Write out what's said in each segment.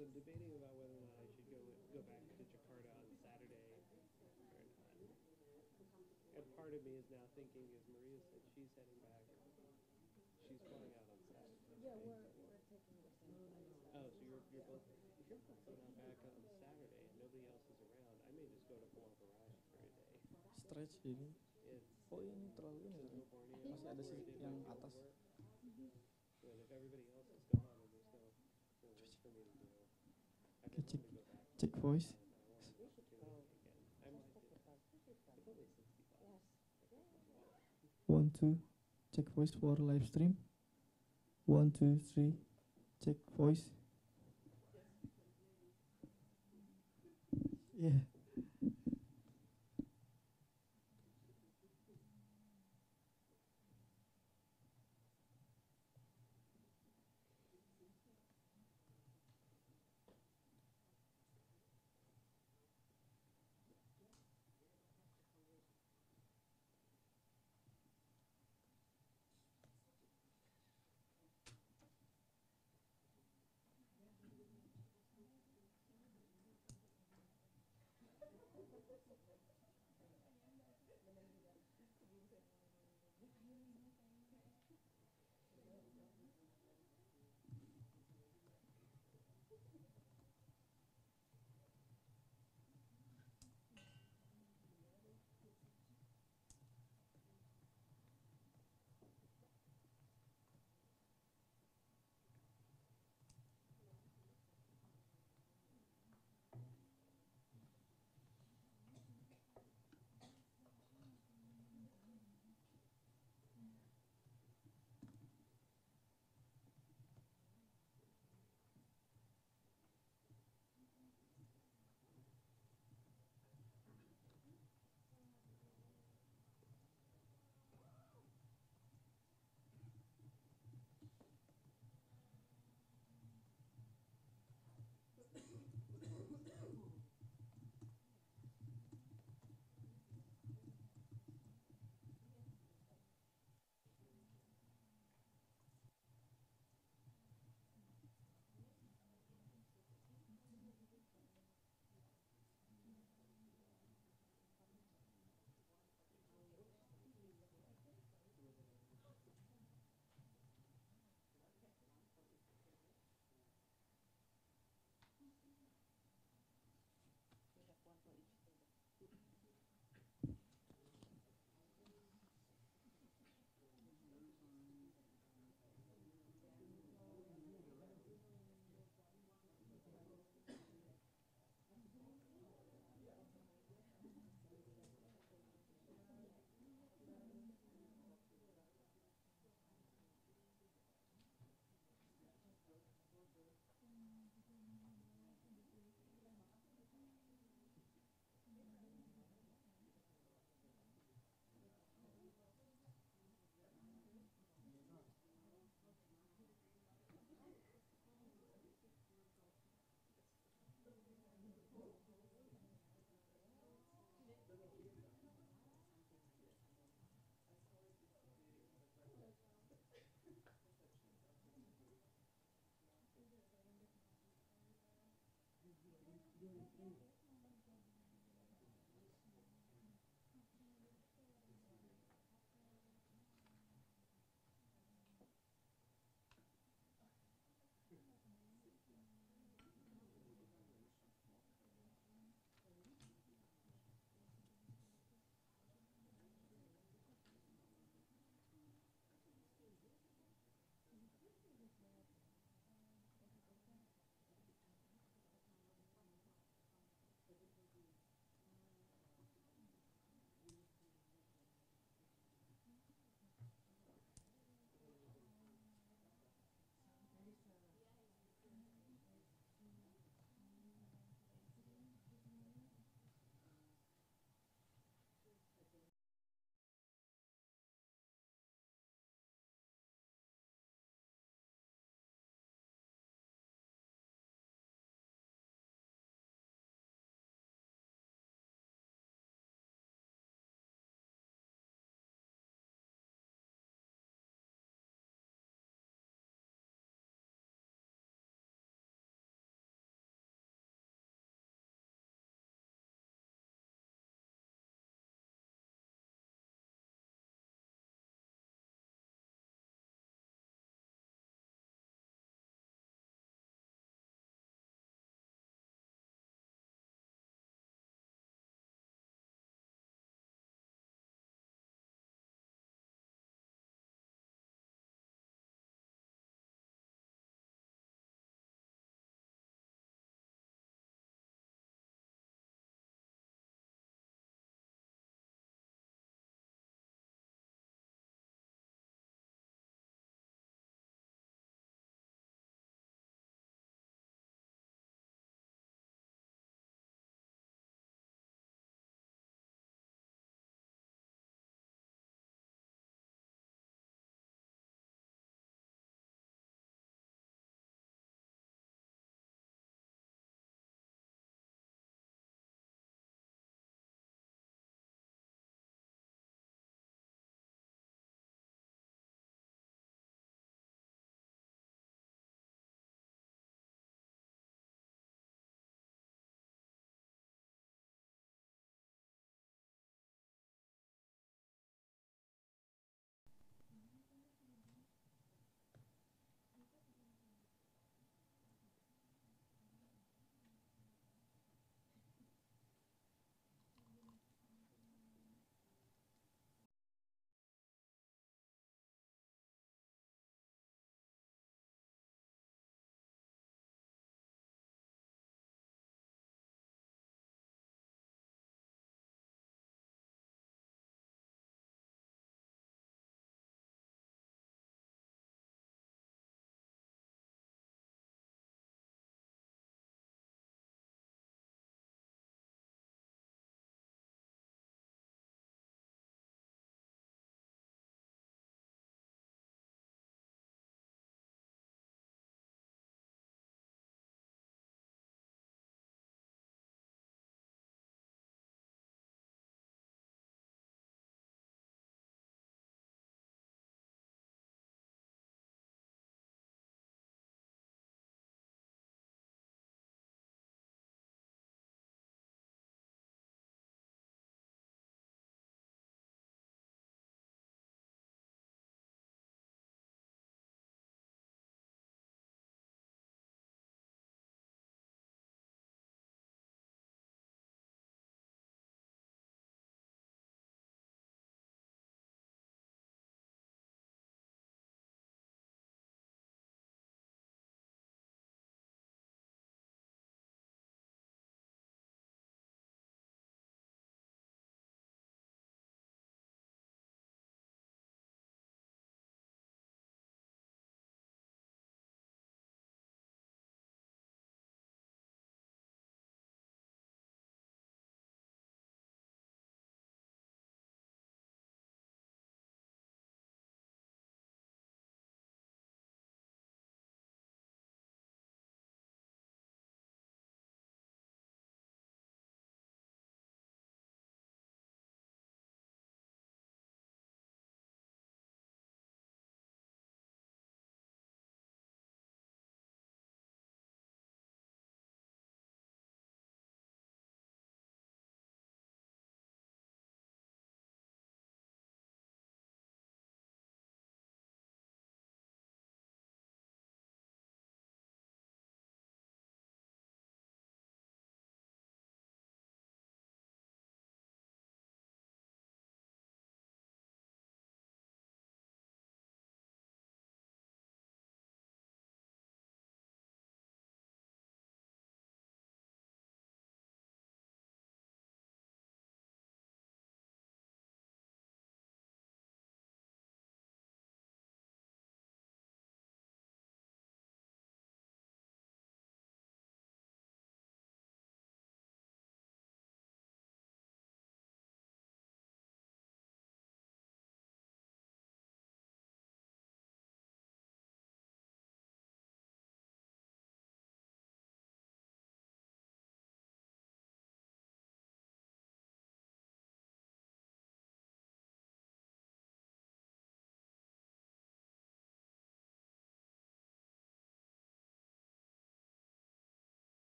I'm debating about whether or not I should go back to Jakarta on Saturday or not. And part of me is now thinking, as Maria said, she's heading back. She's flying out on Saturday. Yeah, we're taking the same flight. Oh, so you're both, if you're both going out back on Saturday and nobody else is around, I may just go to Pulau Barrage for a day. Stretch ini. It's Oh ini terlalu ini. Central Borneo, Masih ada where I sih did yang my field atas. work. But if everybody else is gone and there's no work for me to do, I've been wanting to go back. Check voice. I want an opportunity again. I might do that. It's only $60. 1 2 check voice for live stream. 1 2 3 check voice. Yeah.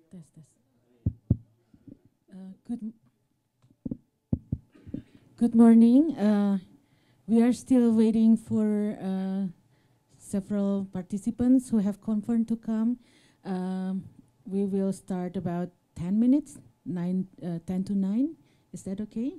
Test, test. Good morning. We are still waiting for several participants who have confirmed to come. We will start about 10 minutes, 10 to 9. Is that okay?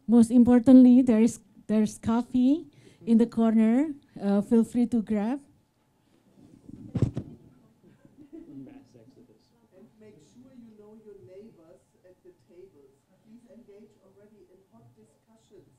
Most importantly, there's coffee in the corner. Feel free to grab. Mass exodus. And make sure you know your neighbors at the tables. Please engage already in hot discussions.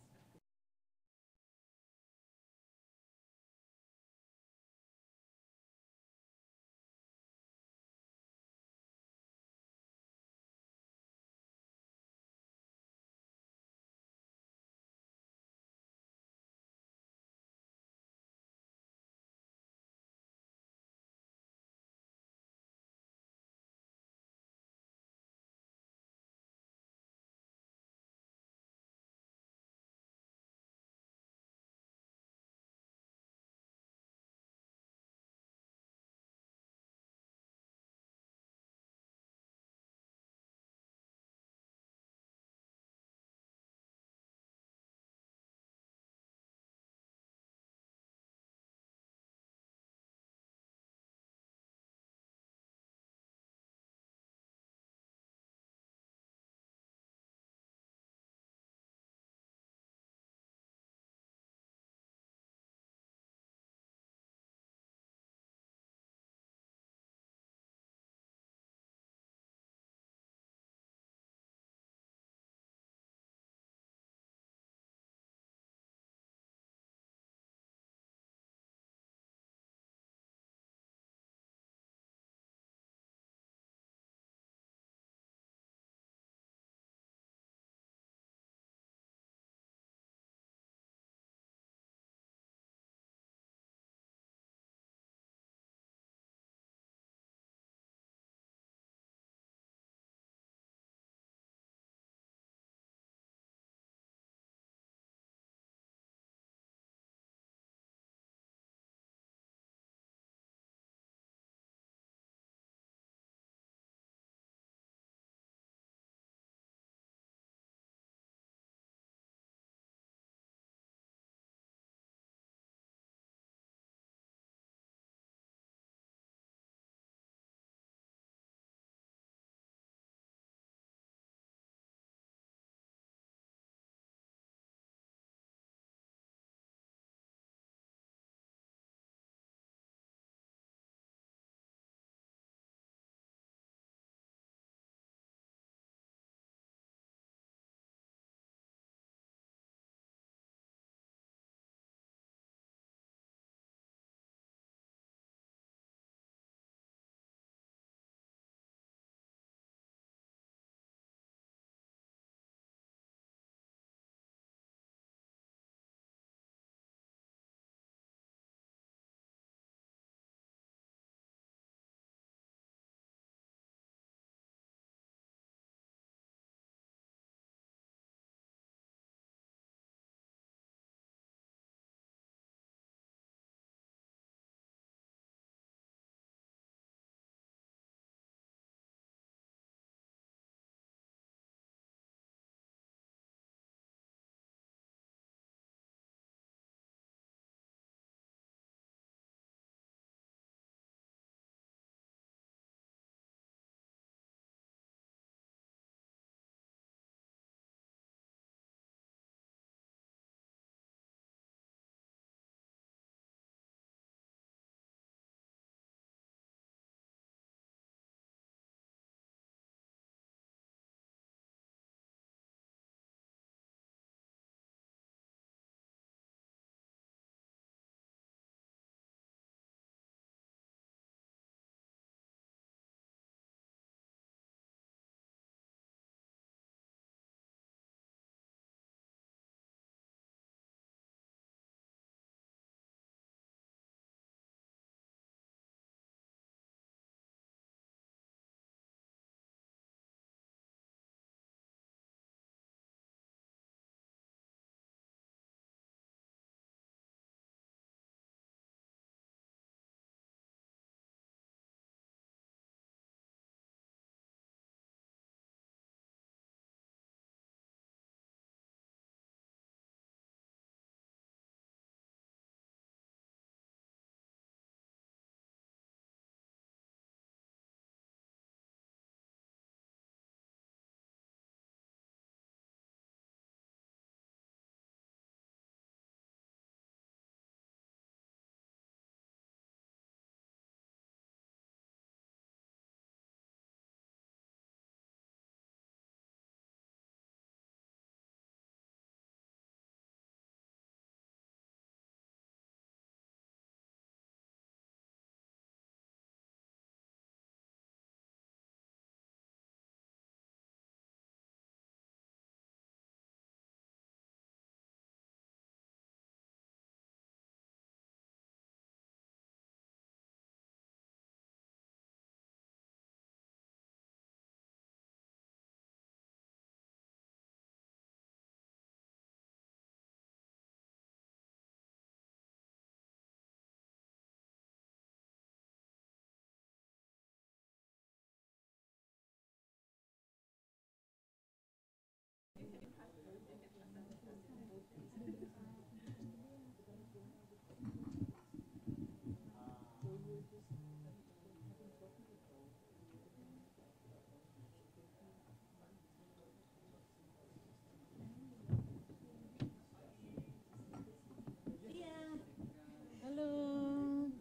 Hello.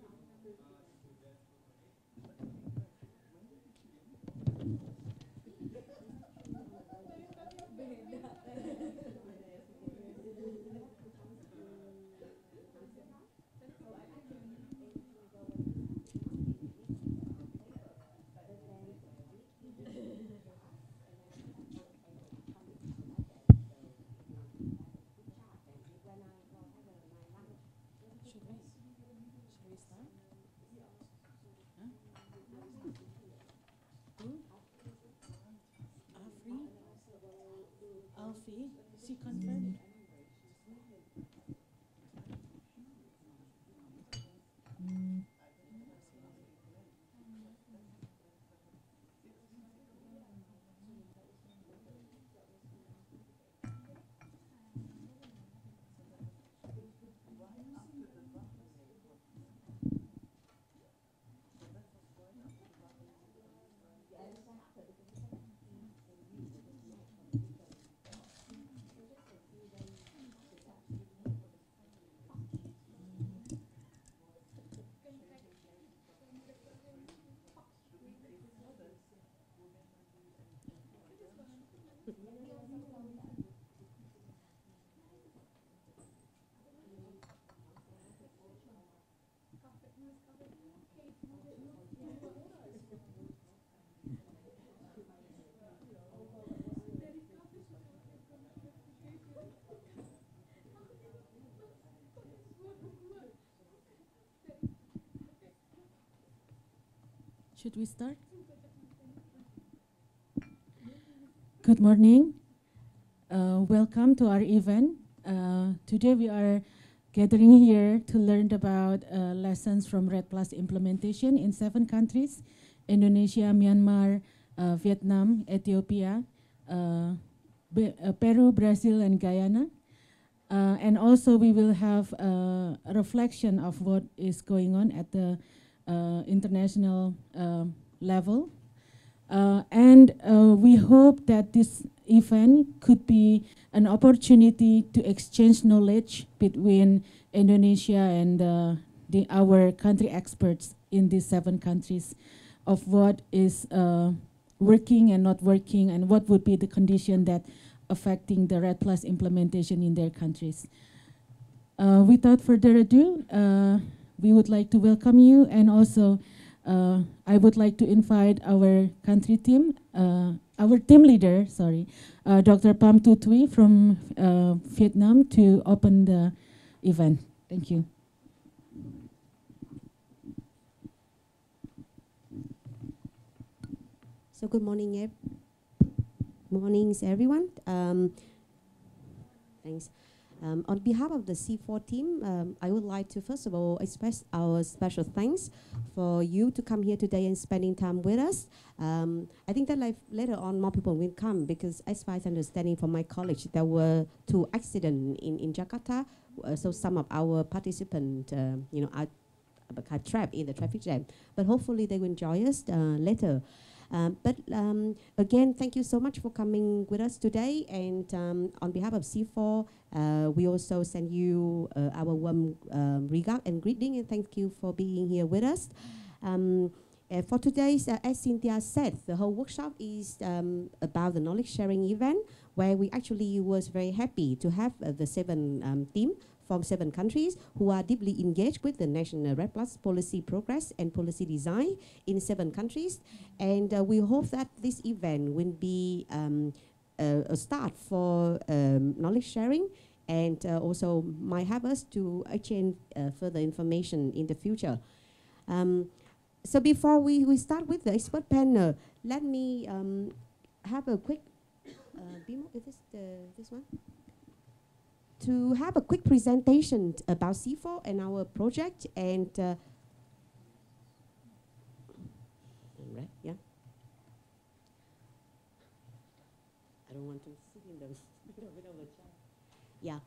Should we start? Huh? Who? Afri? Alfie? She confirmed. Should we start? Good morning. Welcome to our event. Today we are gathering here to learn about lessons from REDD Plus implementation in 7 countries: Indonesia, Myanmar, Vietnam, Ethiopia, Peru, Brazil, and Guyana. And also we will have a reflection of what is going on at the international level. And we hope that this event could be an opportunity to exchange knowledge between Indonesia and our country experts in these 7 countries of what is working and not working, and what would be the condition that affecting the REDD Plus implementation in their countries. Without further ado, we would like to welcome you, and also I would like to invite our country team, our team leader, Dr. Pam Tutui from Vietnam, to open the event. Thank you. So good morning, mornings everyone. Thanks. On behalf of the C4 team, I would like to first of all express our special thanks for you to come here today and spending time with us. I think that later on more people will come, because as far as understanding from my college, there were 2 accidents in Jakarta. So some of our participants, are trapped in the traffic jam. But hopefully they will enjoy us later. Again, thank you so much for coming with us today. And on behalf of C4, we also send you our warm regard and greeting, and thank you for being here with us. For today's, as Cynthia said, the whole workshop is about the knowledge sharing event, where we actually was very happy to have the 7 team from 7 countries who are deeply engaged with the national REDD Plus policy progress and policy design in 7 countries. And we hope that this event will be a start for knowledge sharing, and also might help us to exchange further information in the future. So before we start with the expert panel, let me have a quick, Bimo, is this this one? To have a quick presentation about CIFOR and our project, and right, yeah. I don't want to sit in the middle of the chat. Yeah.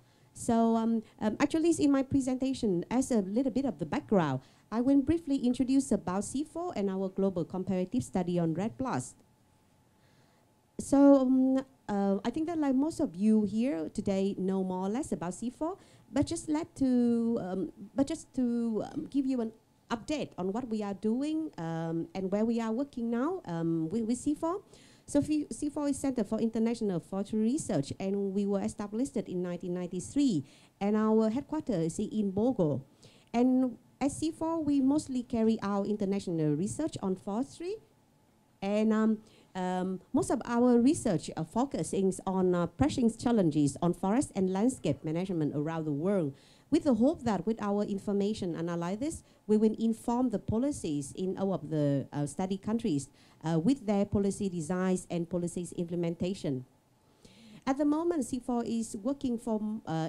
So actually, in my presentation, as a little bit of the background, I will briefly introduce about CIFOR and our global comparative study on REDD+. So I think that like most of you here today know more or less about CIFOR, but just to give you an update on what we are doing and where we are working now with CIFOR. So CIFOR is Center for International Forestry Research, and we were established in 1993, and our headquarters is in Bogo. And at CIFOR, we mostly carry out international research on forestry, and most of our research focuses on pressing challenges on forest and landscape management around the world, with the hope that with our information analysis, we will inform the policies in all of the study countries with their policy designs and policies implementation. At the moment, CIFOR is working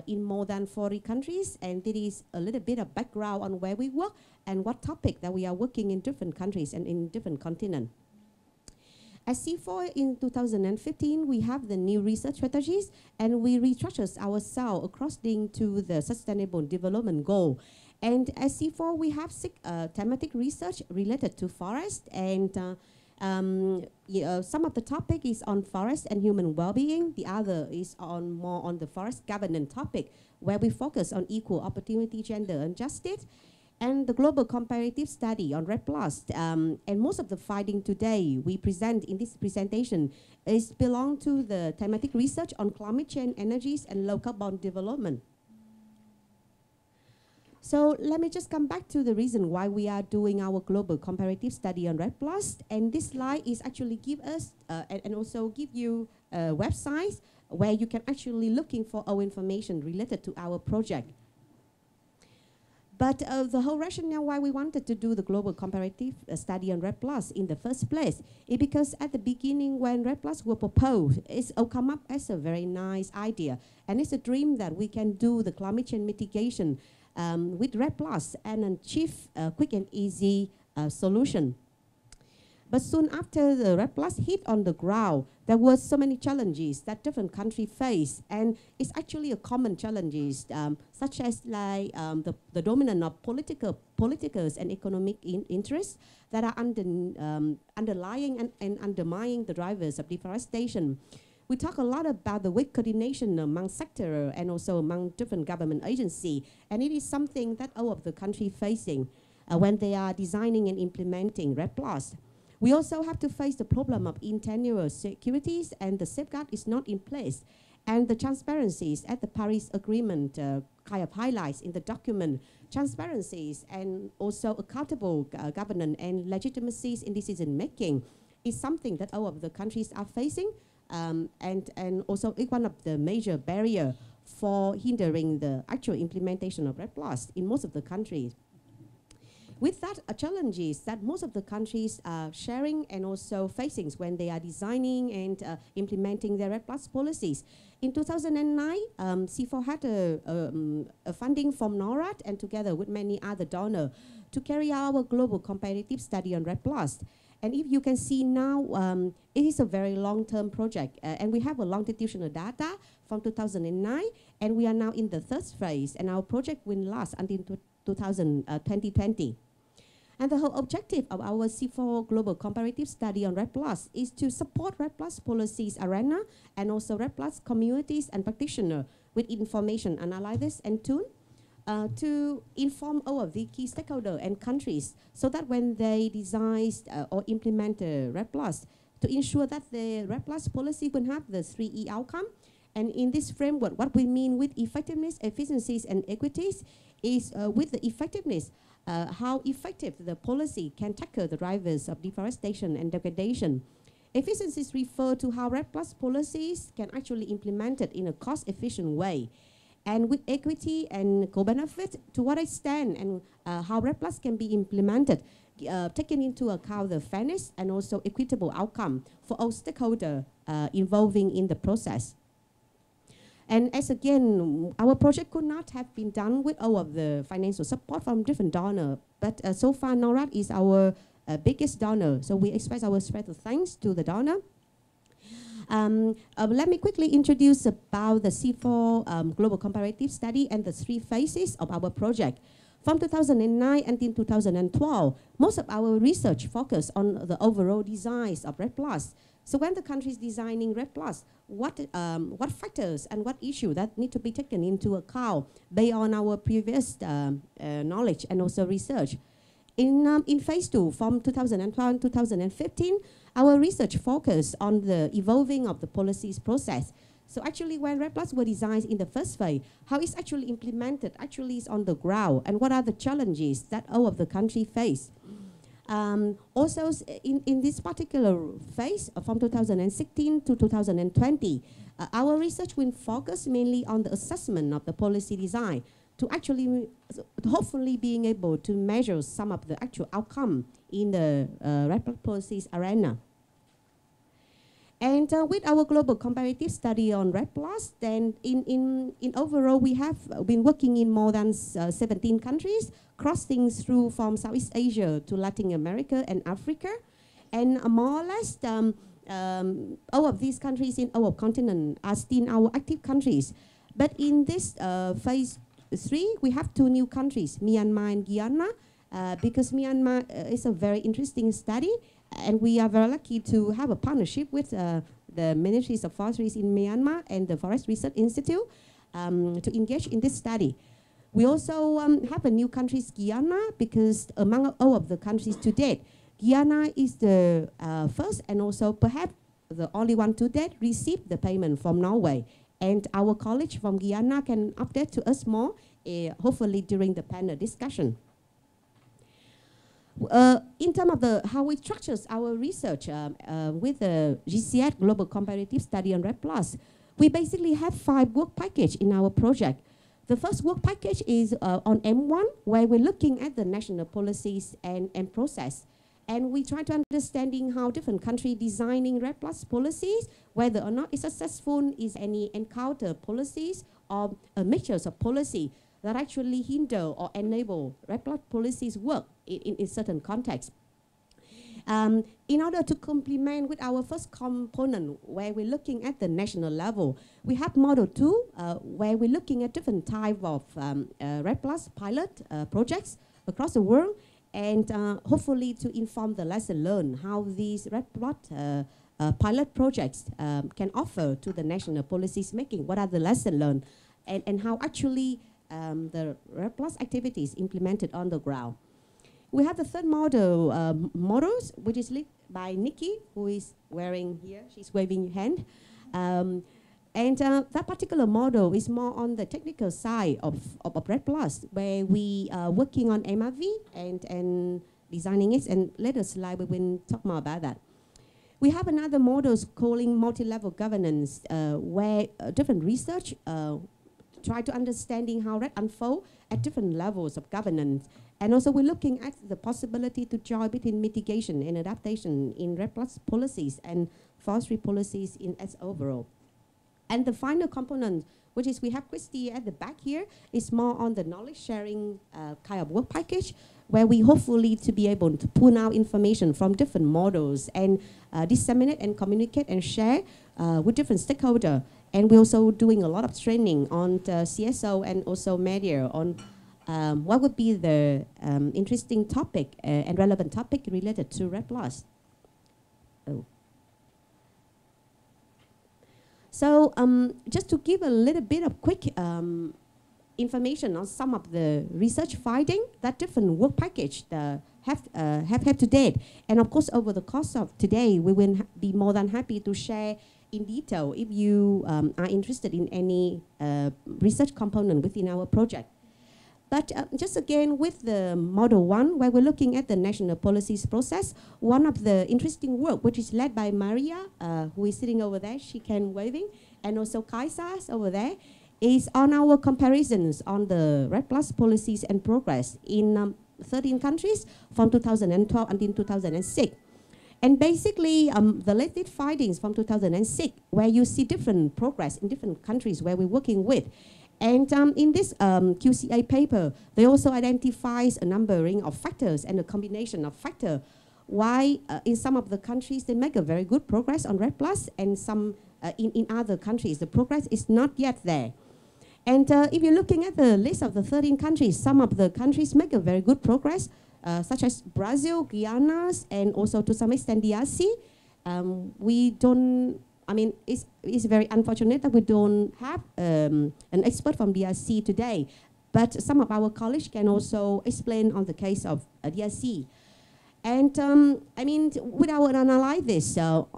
in more than 40 countries, and it is a little bit of background on where we work and what topic that we are working in different countries and in different continents. At CIFOR in 2015, we have the new research strategies, and we restructure ourselves according to the Sustainable Development Goal. And at CIFOR, we have 6 thematic research related to forest, and some of the topic is on forest and human well-being. The other is more on the forest governance topic, where we focus on equal opportunity, gender, and justice. And the global comparative study on REDD+, and most of the finding today we present in this presentation belong to the thematic research on climate change, energies, and low carbon development. So let me just come back to the reason why we are doing our global comparative study on REDD+. And this slide is actually give us and also give you websites where you can actually looking for our information related to our project. But the whole rationale why we wanted to do the global comparative study on REDD+ in the first place is because at the beginning when REDD+ were proposed, it's come up as a very nice idea. And it's a dream that we can do the climate change mitigation with REDD+ and achieve a quick and easy solution. But soon after the REDD+ hit on the ground, there were so many challenges that different countries face, and it's actually a common challenges, such as like the dominant of politicals and economic interests that are underlying and undermining the drivers of deforestation. We talk a lot about the weak coordination among sector and also among different government agencies, and it is something that all of the countries facing when they are designing and implementing REDD+. We also have to face the problem of internal securities, and the safeguard is not in place. And the transparencies at the Paris Agreement kind of highlights in the document, transparencies and also accountable governance and legitimacies in decision making is something that all of the countries are facing, and also is one of the major barriers for hindering the actual implementation of REDD+ in most of the countries. With that, challenges that most of the countries are sharing and also facing when they are designing and implementing their REDD+ policies. In 2009, CIFOR had a funding from NORAD and together with many other donors to carry out our global comparative study on REDD+. And if you can see now, it is a very long-term project, and we have a longitudinal data from 2009, and we are now in the 3rd phase, and our project will last until 2020. And the whole objective of our CIFOR Global Comparative Study on REDD+ is to support REDD+ policies arena and also REDD+ communities and practitioners with information analysis and tool to inform all of the key stakeholders and countries so that when they design or implement REDD+, to ensure that the REDD+ policy will have the 3E outcome. And in this framework, what we mean with effectiveness, efficiencies, and equities is with the effectiveness, how effective the policy can tackle the drivers of deforestation and degradation. Efficiencies refer to how REDD+ policies can actually implement it in a cost-efficient way. And with equity and co-benefit, to what extent and how REDD+ can be implemented, taking into account the fairness and also equitable outcome for all stakeholders involving in the process. And as again, our project could not have been done with all of the financial support from different donors, but so far NORAD is our biggest donor, so we express our special thanks to the donor. Let me quickly introduce about the CIFOR Global Comparative Study and the 3 phases of our project. From 2009 until 2012, most of our research focused on the overall designs of REDD+. So when the country is designing REDD+, what factors and what issues that need to be taken into account based on our previous knowledge and also research. In phase 2, from 2012 to 2015, our research focused on the evolving of the policies process. So actually, when REDD+ were designed in the first phase, how it's actually implemented actually is on the ground, and what are the challenges that all of the country face. Also, in this particular phase, from 2016 to 2020, our research will focus mainly on the assessment of the policy design to actually, hopefully being able to measure some of the actual outcome in the REDD+ policies arena. And with our global comparative study on REDD+, then in overall, we have been working in more than 17 countries, crossing through from Southeast Asia to Latin America and Africa. And more or less, all of these countries in our continent are still our active countries. But in this phase 3, we have 2 new countries, Myanmar and Guyana, because Myanmar is a very interesting study. And we are very lucky to have a partnership with the Ministries of Forestries in Myanmar and the Forest Research Institute to engage in this study. We also have a new country, Guyana, because among all of the countries to date, Guyana is the first and also perhaps the only one to date received the payment from Norway. And our colleague from Guyana can update to us more, hopefully during the panel discussion. In terms of how we structure our research with the GCS Global Comparative Study on REDD+, we basically have 5 work packages in our project. The first work package is on M1, where we're looking at the national policies and process. And we try to understanding how different countries designing REDD+ policies, whether or not it's successful, is any encounter policies or mixtures of policy that actually hinder or enable REDD+ policies work in certain contexts. In order to complement with our first component, where we're looking at the national level, we have model 2, where we're looking at different type of REDD+ pilot projects across the world, and hopefully to inform the lesson learned how these REDD+ pilot projects can offer to the national policies making. What are the lessons learned, and how actually the REDD+ activities implemented on the ground. We have the third model, models, which is led by Nikki, who is wearing here, she's waving her hand. And that particular model is more on the technical side of REDD+, where we are working on MRV and designing it, and later slide we will talk more about that. We have another model calling multi-level governance, where different research try to understanding how REDD unfold at different levels of governance. And also we're looking at the possibility to join between mitigation and adaptation in REDD+ policies and forestry policies in its overall. And the final component, which is we have Christy at the back here, is more on the knowledge sharing kind of work package, where we hopefully to be able to pull out information from different models and disseminate and communicate and share with different stakeholders. And we're also doing a lot of training on the CSO and also media on what would be the interesting topic and relevant topic related to REDD+. Oh. So just to give a little bit of quick information on some of the research finding that different work package have had to date. And of course, over the course of today, we will be more than happy to share in detail if you are interested in any research component within our project. But just again, with the model 1, where we're looking at the national policies process, one of the interesting work, which is led by Maria, who is sitting over there, she can waving, and also Kaisa over there, is on our comparisons on the REDD+ policies and progress in 13 countries from 2012 until 2006. And basically, the latest findings from 2006, where you see different progress in different countries where we're working with. And in this QCA paper, they also identifies a numbering of factors and a combination of factors why in some of the countries they make a very good progress on REDD+, and some in other countries the progress is not yet there. And if you're looking at the list of the 13 countries, some of the countries make a very good progress, such as Brazil, Guyana, and also to some extent DRC. We don't, I mean, it's very unfortunate that we don't have an expert from DRC today, but some of our colleagues can also explain on the case of DRC. And I mean, with our analysis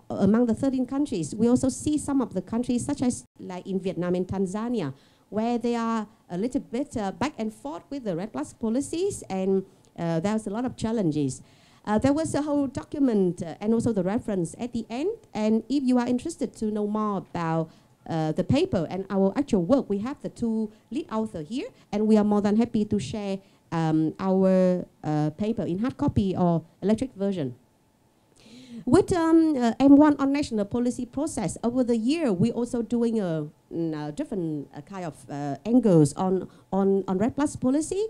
among the 13 countries, we also see some of the countries such as like in Vietnam and Tanzania, where they are a little bit back and forth with the REDD+ policies, and there's a lot of challenges. There was a whole document and also the reference at the end, and if you are interested to know more about the paper and our actual work, we have the two lead authors here, and we are more than happy to share our paper in hard copy or electric version. With M1 on national policy process, over the year, we're also doing a different kind of angles on REDD+ policy.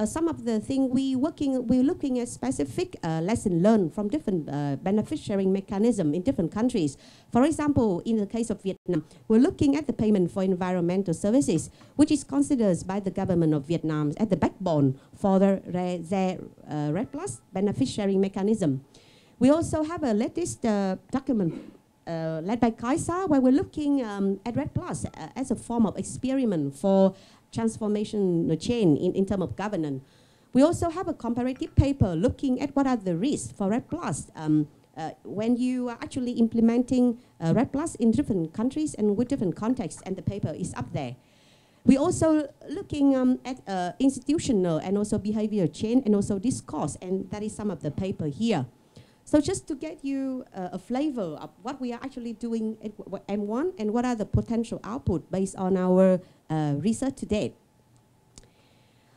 Some of the things we're looking at specific lesson learned from different benefit sharing mechanism in different countries. For example, in the case of Vietnam, we're looking at the payment for environmental services, which is considered by the government of Vietnam as the backbone for their REDD+ benefit sharing mechanism. We also have a latest document led by CIFOR, where we're looking at REDD+ as a form of experiment for transformation chain in terms of governance. We also have a comparative paper looking at what are the risks for REDD+ when you are actually implementing REDD+ in different countries and with different contexts, and the paper is up there. We're also looking at institutional and also behavior change and also discourse, and that is some of the paper here. So just to get you a flavor of what we are actually doing at M1 and what are the potential output based on our research to date.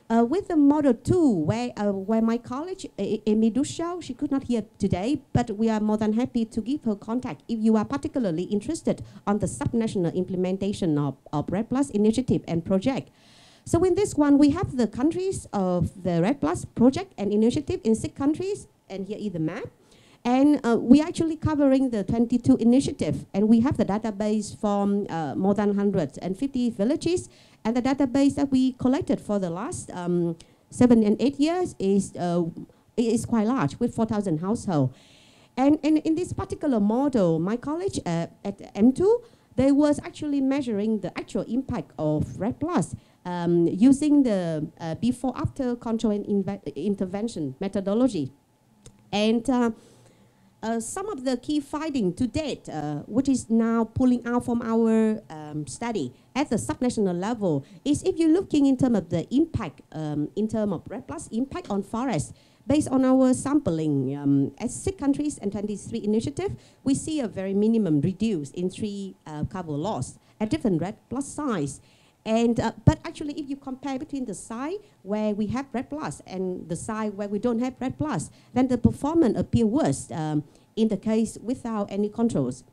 With the model 2, where my colleague, Amy Dushao, she could not hear today, but we are more than happy to give her contact if you are particularly interested on the subnational implementation of REDD+ initiative and project. So in this one, we have the countries of the REDD+ project and initiative in 6 countries, and here is the map. And we're actually covering the 22 initiatives, and we have the database from more than 150 villages. And the database that we collected for the last 7 and 8 years is quite large, with 4,000 households. And in this particular model, my college at M2, they was actually measuring the actual impact of REDD+ using the before-after control and intervention methodology. And some of the key findings to date, which is now pulling out from our study at the subnational level, is if you're looking in terms of the impact, in terms of REDD+ impact on forests, based on our sampling at 6 countries and 23 initiatives, we see a very minimum reduce in tree cover loss at different REDD+ size. And, but actually, if you compare between the side where we have REDD+ and the side where we don't have REDD+, then the performance appears worse in the case without any controls.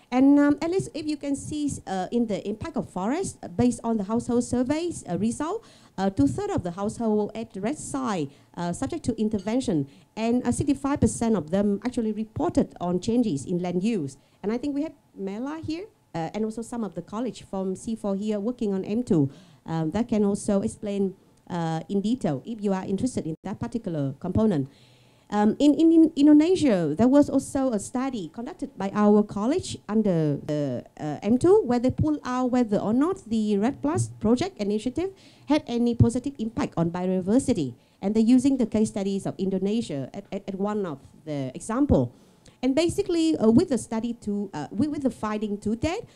And at least if you can see in the impact of forest, based on the household surveys result, 2/3 of the household at the red side subject to intervention, and 65% of them actually reported on changes in land use. And I think we have Mela here. And also some of the college from CIFOR here working on M2 that can also explain in detail if you are interested in that particular component. In Indonesia, there was also a study conducted by our college under M2 where they pulled out whether or not the REDD+ project initiative had any positive impact on biodiversity. And they're using the case studies of Indonesia at one of the example. And basically, with the study with the finding to date,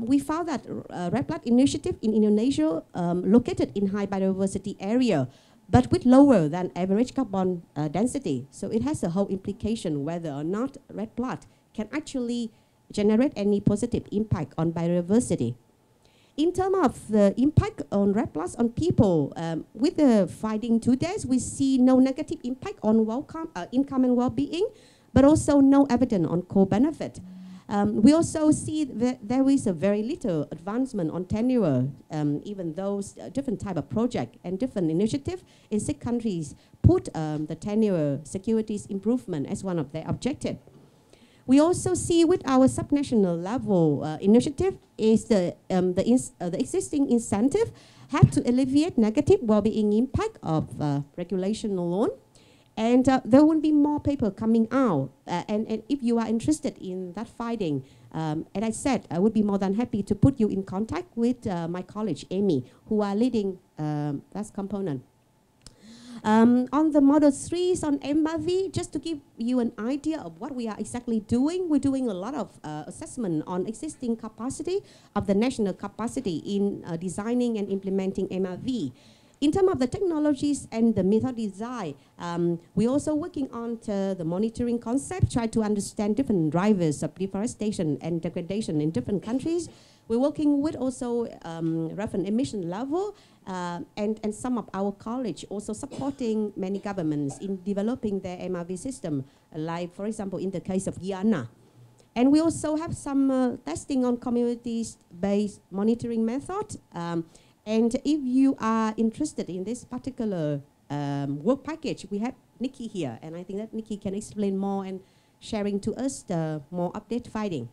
we found that REDD+ initiative in Indonesia located in high biodiversity area, but with lower than average carbon density. So it has a whole implication whether or not REDD+ can actually generate any positive impact on biodiversity. In terms of the impact on REDD+ on people, with the finding to date, we see no negative impact on income and well-being, but also no evidence on co-benefit. We also see that there is a very little advancement on tenure, even those different type of project and different initiative in 6 countries put the tenure securities improvement as one of their objective. We also see with our subnational level initiative is the existing incentive have to alleviate negative well-being impact of regulation alone. And there will be more paper coming out. And if you are interested in that finding, as I said, I would be more than happy to put you in contact with my colleague, Amy, who are leading that component. On the Model 3s on MRV, just to give you an idea of what we are exactly doing, we're doing a lot of assessment on existing capacity of the national capacity in designing and implementing MRV. In terms of the technologies and the method design, we're also working on the monitoring concept, try to understand different drivers of deforestation and degradation in different countries. We're working with also reference emission level, and some of our college also supporting many governments in developing their MRV system, like for example in the case of Guyana. And we also have some testing on communities-based monitoring method. And if you are interested in this particular work package, we have Nikki here, and I think that Nikki can explain more and sharing to us the more update finding.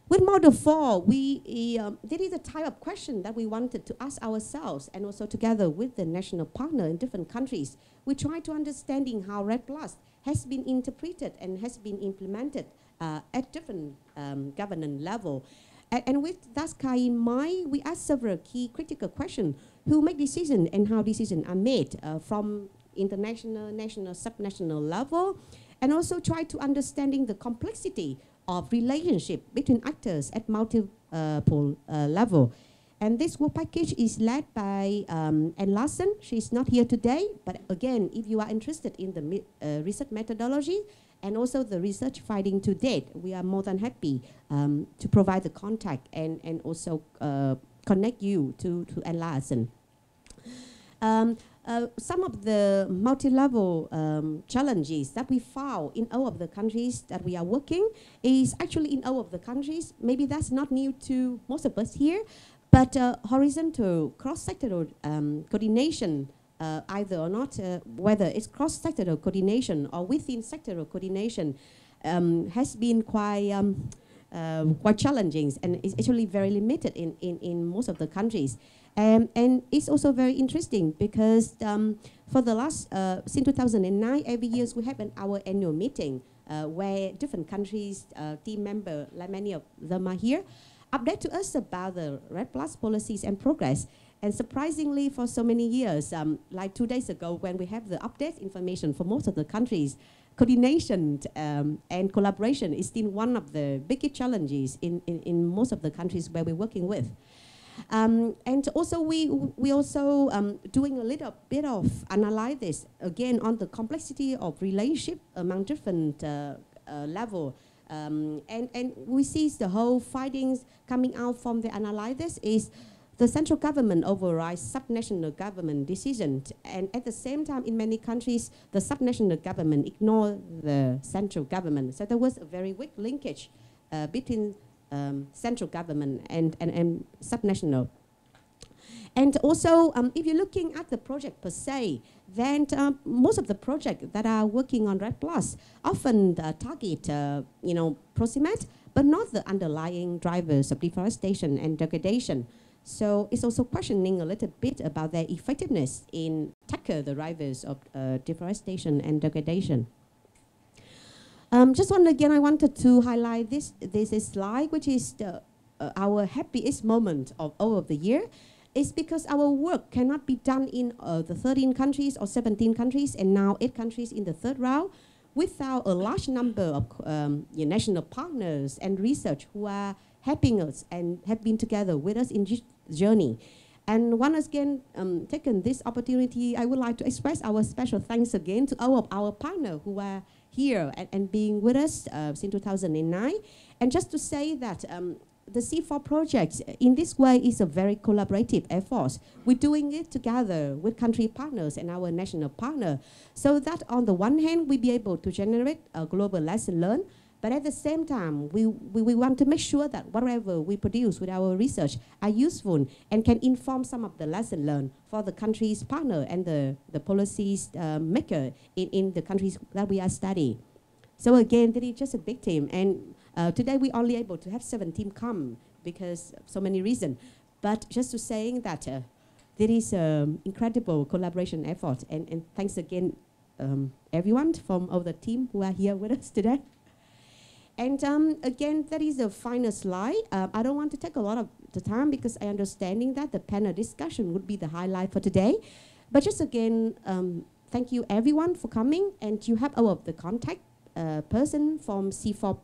With Model 4, there is a type of question that we wanted to ask ourselves, and also together with the national partner in different countries. We try to understanding how REDD+ has been interpreted and has been implemented at different governance level. And with that kind in mind, we ask several key critical questions. Who make decisions and how decisions are made from international, national, subnational level, and also try to understanding the complexity of relationship between actors at multiple level. And this work package is led by Anne Larson. She's not here today, but again, if you are interested in the research methodology and also the research finding to date, we are more than happy to provide the contact and also connect you to Anne Larson. Some of the multi-level challenges that we found in all of the countries that we are working is actually in all of the countries. Maybe that's not new to most of us here, but horizontal cross-sectoral coordination, either or not, whether it's cross-sectoral coordination or within sectoral coordination, has been quite challenging, and it's actually very limited in most of the countries. And it's also very interesting because for the last, since 2009, every year we have our annual meeting where different countries, team members, like many of them are here, update to us about the REDD+ policies and progress. And surprisingly, for so many years, like 2 days ago, when we have the update information for most of the countries, coordination and collaboration is still one of the biggest challenges in most of the countries where we're working with. And also we also doing a little bit of analysis again on the complexity of relationship among different level, and we see the whole findings coming out from the analysis is the central government overrides subnational government decisions, and at the same time in many countries the subnational government ignore the central government. So there was a very weak linkage between central government and subnational. And also, if you're looking at the project per se, then most of the projects that are working on REDD+ often target, proximate, but not the underlying drivers of deforestation and degradation. So it's also questioning a little bit about their effectiveness in tackle the drivers of deforestation and degradation. Just once again, I wanted to highlight this slide, which is our happiest moment of all of the year. It's because our work cannot be done in the 13 countries or 17 countries, and now 8 countries in the third round, without a large number of national partners and research who are helping us and have been together with us in this journey. And once again, taking this opportunity, I would like to express our special thanks again to all of our partners who are here and being with us since 2009. And just to say that the CIFOR project in this way is a very collaborative effort. We're doing it together with country partners and our national partner, so that on the one hand, we be able to generate a global lesson learned, But at the same time, we want to make sure that whatever we produce with our research are useful and can inform some of the lessons learned for the country's partner and the policies maker in the countries that we are studying. So again, that is just a big team. And today we only able to have 7 teams come because of so many reasons. But just to saying that there is incredible collaboration effort. And thanks again, everyone from all the team who are here with us today. And again, that is the final slide. I don't want to take a lot of the time because I understanding that the panel discussion would be the highlight for today. But just again, thank you everyone for coming. And you have our the contact person from CIFOR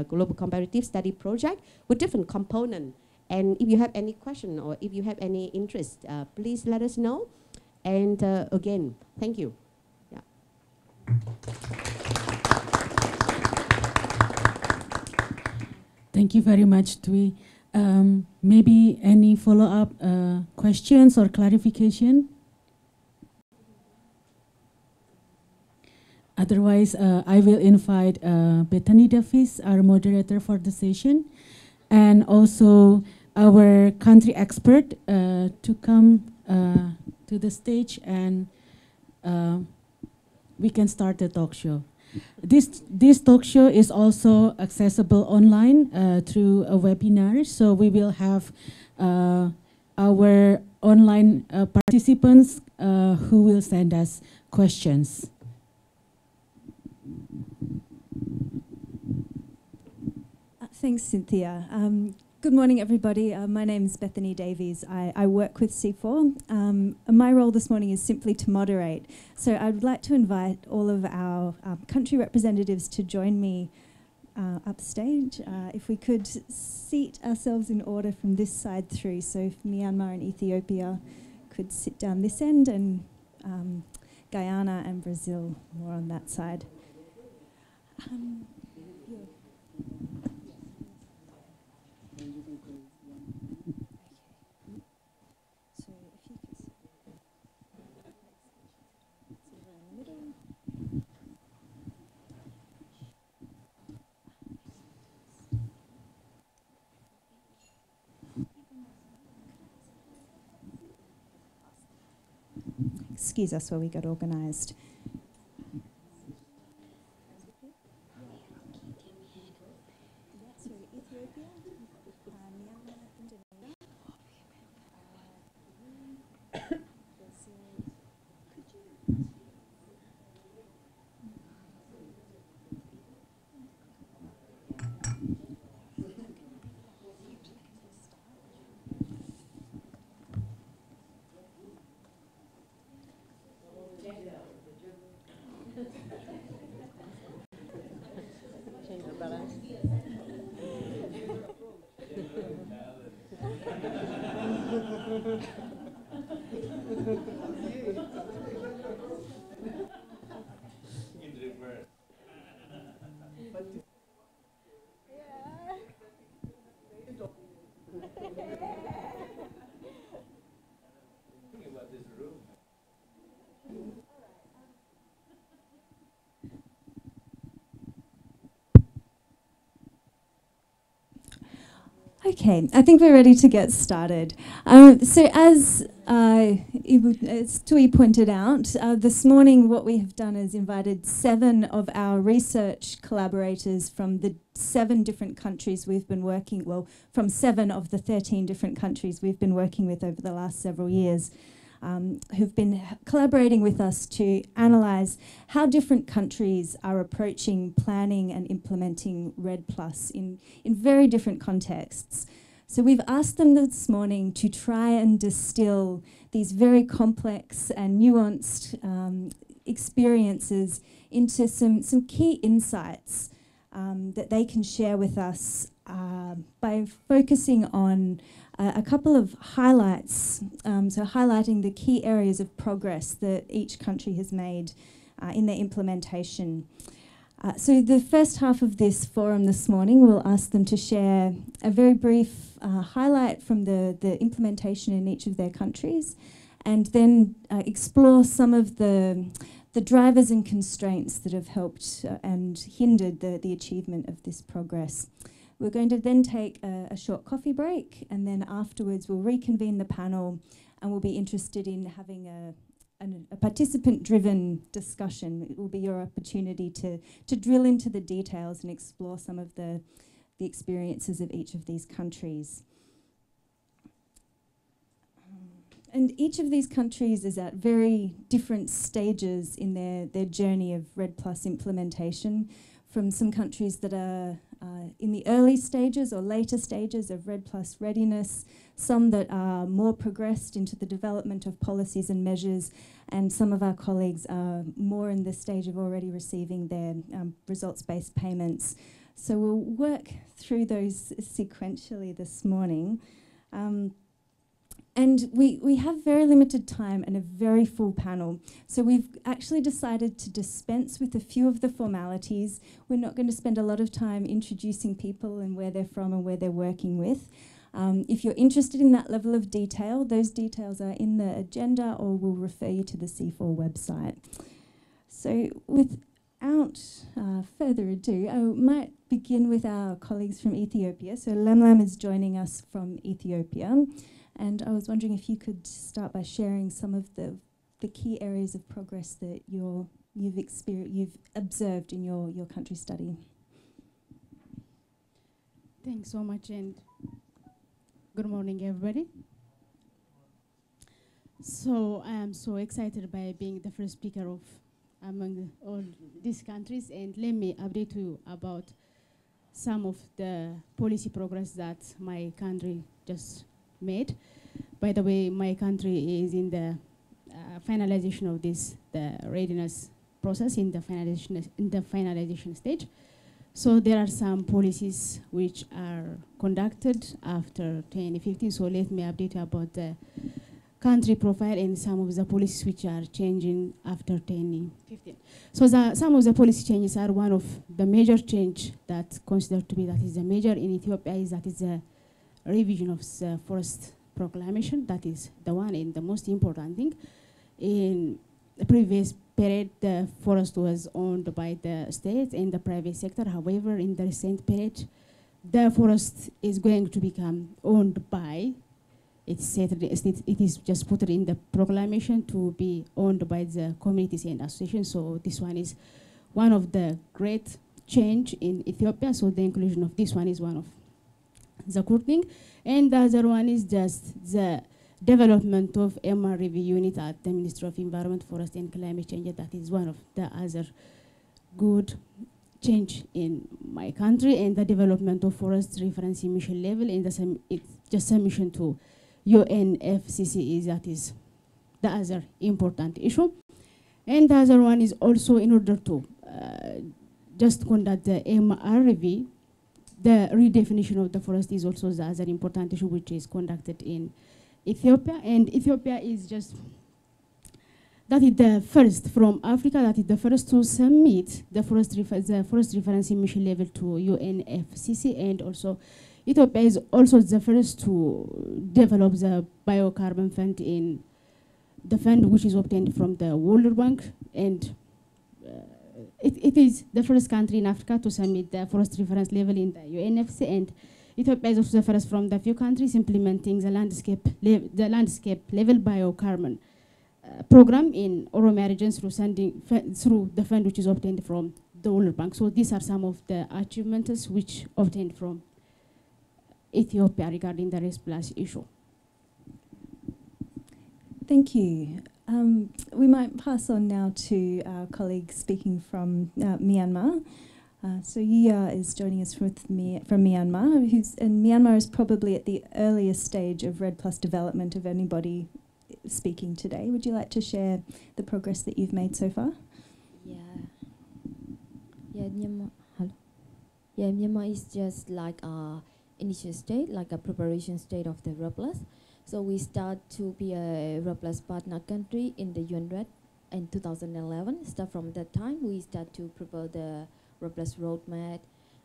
Global Comparative Study Project with different components. And if you have any question or if you have any interest, please let us know. And again, thank you. Yeah. Thank you very much, Tui. Maybe any follow-up questions or clarification? Otherwise, I will invite Bethany Davis, our moderator for the session, and also our country expert to come to the stage, and we can start the talk show. This talk show is also accessible online through a webinar. So we will have our online participants who will send us questions. Thanks, Cynthia. Good morning, everybody. My name is Bethany Davies. I work with CIFOR. My role this morning is simply to moderate. So I would like to invite all of our country representatives to join me upstage. If we could seat ourselves in order from this side through. So if Myanmar and Ethiopia could sit down this end, and Guyana and Brazil more on that side. Excuse us while we get organised. Okay, I think we're ready to get started. So as Tui pointed out, this morning what we have done is invited 7 of our research collaborators from the 7 different countries we've been working, well, from 7 of the 13 different countries we've been working with over the last several years, who've been collaborating with us to analyse how different countries are approaching planning and implementing REDD+ in very different contexts. So we've asked them this morning to try and distill these very complex and nuanced experiences into some key insights that they can share with us by focusing on a couple of highlights, so highlighting the key areas of progress that each country has made in their implementation. So the first half of this forum this morning, we'll ask them to share a very brief highlight from the implementation in each of their countries, and then explore some of the the drivers and constraints that have helped and hindered the achievement of this progress. We're going to then take a short coffee break, and then afterwards we'll reconvene the panel, and we'll be interested in having a participant-driven discussion. It will be your opportunity to drill into the details and explore some of the experiences of each of these countries. And each of these countries is at very different stages in their journey of REDD+ implementation, from some countries that are in the early stages or later stages of REDD+ readiness, some that are more progressed into the development of policies and measures, and some of our colleagues are more in the stage of already receiving their results-based payments. So we'll work through those sequentially this morning. And we have very limited time and a very full panel. So we've actually decided to dispense with a few of the formalities. We're not going to spend a lot of time introducing people and where they're from and where they're working with. If you're interested in that level of detail, those details are in the agenda, or we'll refer you to the CIFOR website. So without further ado, I might begin with our colleagues from Ethiopia. So Lemlam is joining us from Ethiopia. And I was wondering if you could start by sharing some of the key areas of progress that you've observed in your country study. Thanks so much, and good morning, everybody. So I am so excited by being the first speaker of among all these countries, and let me update you about some of the policy progress that my country just made. By the way, my country is in the finalization of the readiness process, in the finalization stage. So there are some policies which are conducted after 2015. So let me update you about the country profile and some of the policies which are changing after 2015. So some of the policy changes are one of the major change that considered to be that is the major in Ethiopia is the revision of the forest proclamation. That is the one and the most important thing. In the previous period, the forest was owned by the state and the private sector. However, in the recent period, the forest is going to become owned by, it is just put in the proclamation to be owned by the communities and associations. So this one is one of the great change in Ethiopia. So the inclusion of this one is one of the good thing. And the other one is just the development of MR review unit at the Ministry of Environment, Forest and Climate Change. That is one of the other good change in my country, and the development of forest reference emission level and it's just submission to UNFCCC. That is the other important issue. And the other one is also in order to just conduct the MR review, the redefinition of the forest is also the other important issue which is conducted in Ethiopia. And Ethiopia is just, that is the first from Africa, that is the first to submit the forest reference emission level to UNFCCC, and also Ethiopia is also the first to develop the biocarbon fund in the fund which is obtained from the World Bank, and it is the first country in Africa to submit the forest reference level in the UNFCCC, and Ethiopia is also the first from the few countries implementing the landscape level biocarbon program in Oromia region through the fund which is obtained from the World Bank. So these are some of the achievements which obtained from Ethiopia regarding the REDD+ issue. Thank you. We might pass on now to our colleague speaking from Myanmar. So Yiya is joining us from Myanmar, and Myanmar is probably at the earliest stage of REDD+ development of anybody speaking today. Would you like to share the progress that you've made so far? Myanmar is just like a initial state, like a preparation state of the REDD+. So we start to be a REDD+ partner country in the UN in 2011. Start from that time, we start to prepare the REDD+ roadmap,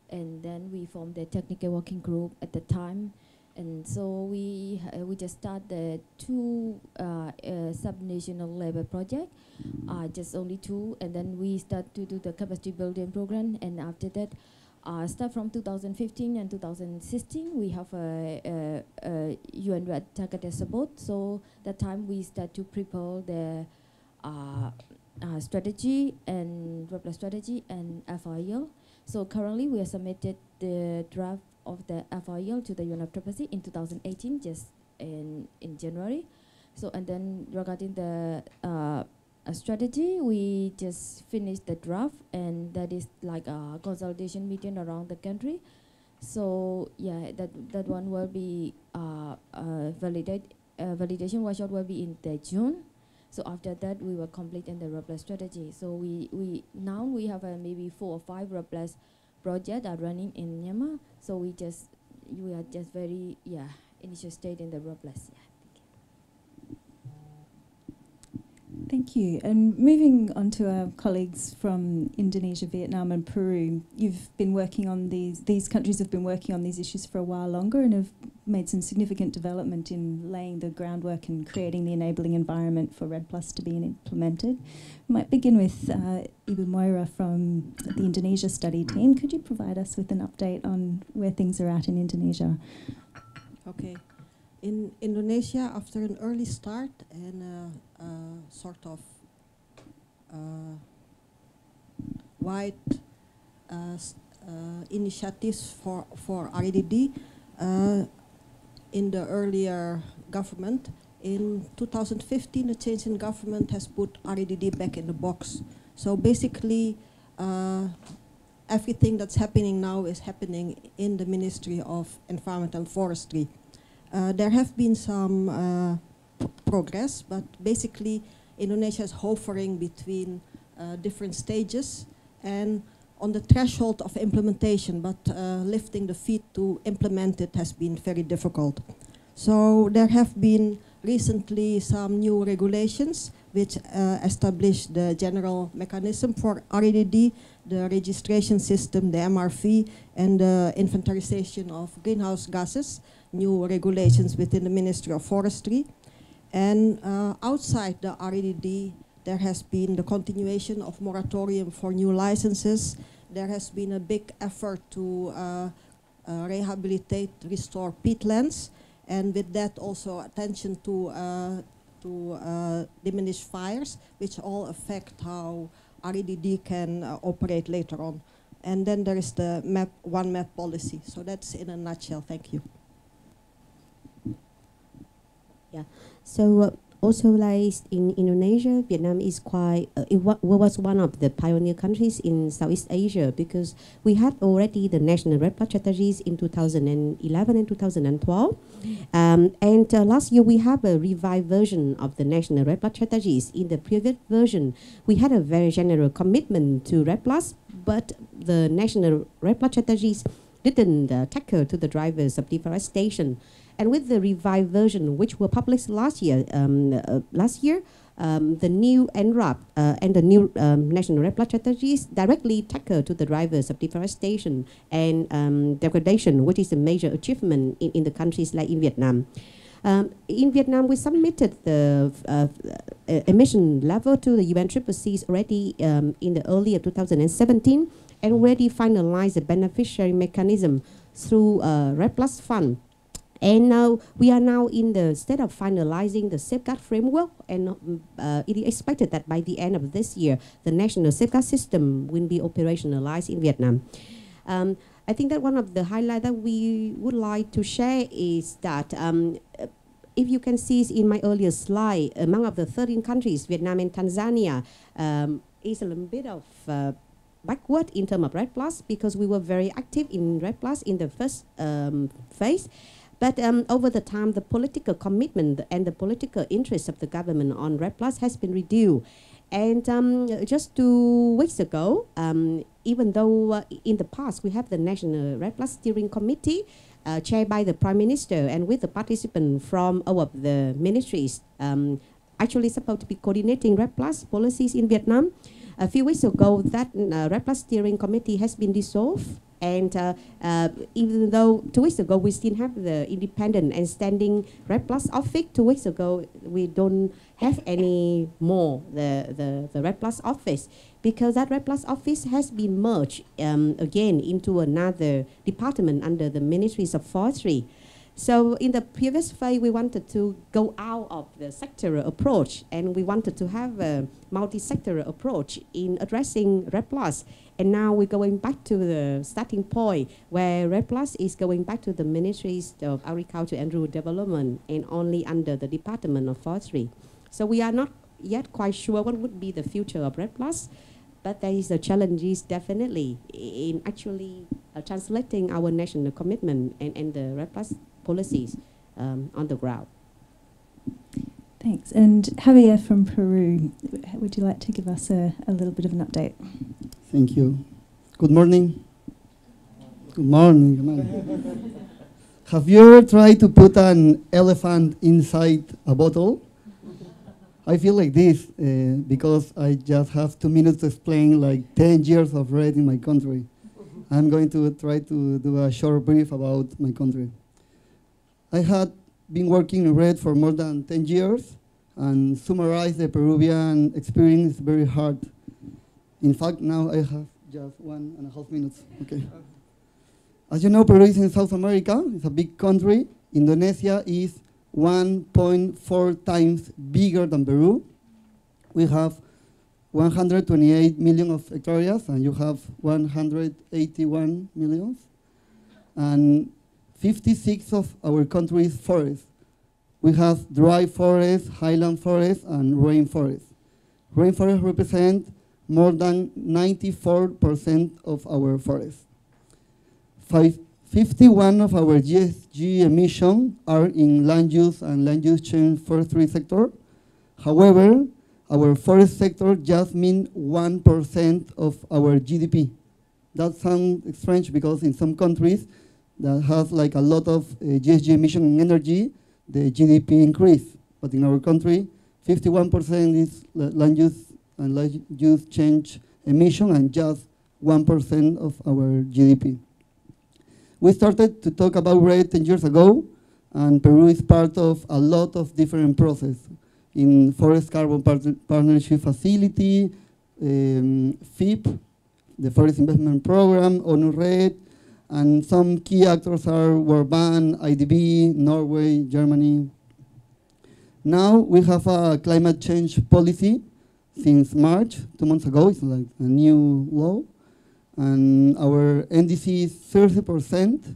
and then we formed the technical working group at the time, And so we just started the two sub-national labor project, just only two, and then we start to do the capacity building program. And after that, start from 2015 and 2016, we have a UN REDD targeted support. So that time we start to prepare the strategy and REDD+ strategy and FIL. So currently we have submitted the draft of the FIL to the UNFCCC in 2018, just in January. So, and then regarding the strategy, we just finished the draft, and that is like a consultation meeting around the country. So yeah, that one will be validation workshop will be in the June. So after that, we will complete in the REDD+ strategy. So we now we have maybe 4 or 5 REDD+ projects are running in Myanmar. So we are just very initial stage in the REDD+. Yeah. Thank you. And moving on to our colleagues from Indonesia, Vietnam and Peru, you've been working on these countries have been working on these issues for a while longer and have made some significant development in laying the groundwork and creating the enabling environment for REDD+ to be implemented. We might begin with Ibu Moira from the Indonesia study team. Could you provide us with an update on where things are at in Indonesia? Okay. In Indonesia, after an early start and sort of wide initiatives for REDD in the earlier government, in 2015, a change in government has put REDD back in the box. So basically, everything that's happening now is happening in the Ministry of Environment and Forestry. There have been some progress, but basically Indonesia is hovering between different stages and on the threshold of implementation, but lifting the feet to implement it has been very difficult. So there have been recently some new regulations which establish the general mechanism for REDD, the registration system, the MRV, and the inventarization of greenhouse gases, new regulations within the Ministry of Forestry. And outside the REDD, there has been the continuation of moratorium for new licenses. There has been a big effort to rehabilitate, restore peatlands, and with that also attention to diminish fires, which all affect how REDD can operate later on. And then there is the one map policy. So that's in a nutshell. Thank you. Yeah. So also, like in Indonesia, Vietnam is quite, was one of the pioneer countries in Southeast Asia because we had already the national REDD+ strategies in 2011 and 2012. And last year, we have a revised version of the national REDD+ strategies. In the previous version, we had a very general commitment to REDD+, but the national REDD+ strategies didn't tackle to the drivers of deforestation. And with the revised version, which were published last year, the new NRAP and the new national REDD+ strategies directly tackle to the drivers of deforestation and degradation, which is a major achievement in the countries like in Vietnam. In Vietnam, we submitted the emission level to the UNFCCC already in the earlier 2017 and already finalized the beneficiary mechanism through REDD+ fund. And now we are now in the state of finalizing the safeguard framework, and it is expected that by the end of this year, the national safeguard system will be operationalized in Vietnam. I think that one of the highlights that we would like to share is that if you can see in my earlier slide, among of the 13 countries, Vietnam and Tanzania is a little bit of backward in terms of REDD+, because we were very active in REDD+ in the first phase. But over the time, the political commitment and the political interest of the government on REDD+ has been reduced. And just 2 weeks ago, even though in the past we have the National REDD+ Steering Committee chaired by the Prime Minister and with the participants from all of the ministries, actually supposed to be coordinating REDD+ policies in Vietnam. A few weeks ago, that REDD+ Steering Committee has been dissolved, And even though 2 weeks ago we still have the independent and standing REDD Plus office, 2 weeks ago we don't have any more the REDD Plus office, because that REDD Plus office has been merged again into another department under the Ministries of Forestry. So in the previous phase, we wanted to go out of the sectoral approach, and we wanted to have a multi-sectoral approach in addressing REDD Plus. And now we're going back to the starting point where REDD Plus is going back to the Ministries of Agriculture and Rural Development and only under the Department of Forestry. So we are not yet quite sure what would be the future of REDD Plus, but there is a challenges definitely in actually translating our national commitment and the REDD Plus policies on the ground. Thanks. And Javier from Peru, would you like to give us a little bit of an update? Thank you. Good morning. Good morning. Good morning. Have you ever tried to put an elephant inside a bottle? I feel like this because I just have 2 minutes to explain like 10 years of REDD in my country. I'm going to try to do a short brief about my country. I had been working in REDD for more than 10 years, and summarize the Peruvian experience is very hard. In fact, now I have just 1.5 minutes. Okay. As you know, Peru is in South America. It's a big country. Indonesia is 1.4 times bigger than Peru. We have 128 million of hectares, and you have 181 million. And 56 of our country is forest. We have dry forest, highland forest, and rainforest. Rainforest represent more than 94% of our forest. 51 of our GHG emissions are in land use and land use change forestry sector. However, our forest sector just means 1% of our GDP. That sounds strange because in some countries that has like a lot of GHG emission in energy, the GDP increase. But in our country, 51% is land use and land use change emission, and just 1% of our GDP. We started to talk about REDD 10 years ago, and Peru is part of a lot of different processes in Forest Carbon Partnership Facility, FIP, the Forest Investment Program, ONU REDD, and some key actors are World Bank, IDB, Norway, Germany. Now we have a climate change policy since March, 2 months ago. It's like a new law. And our NDC is 30%,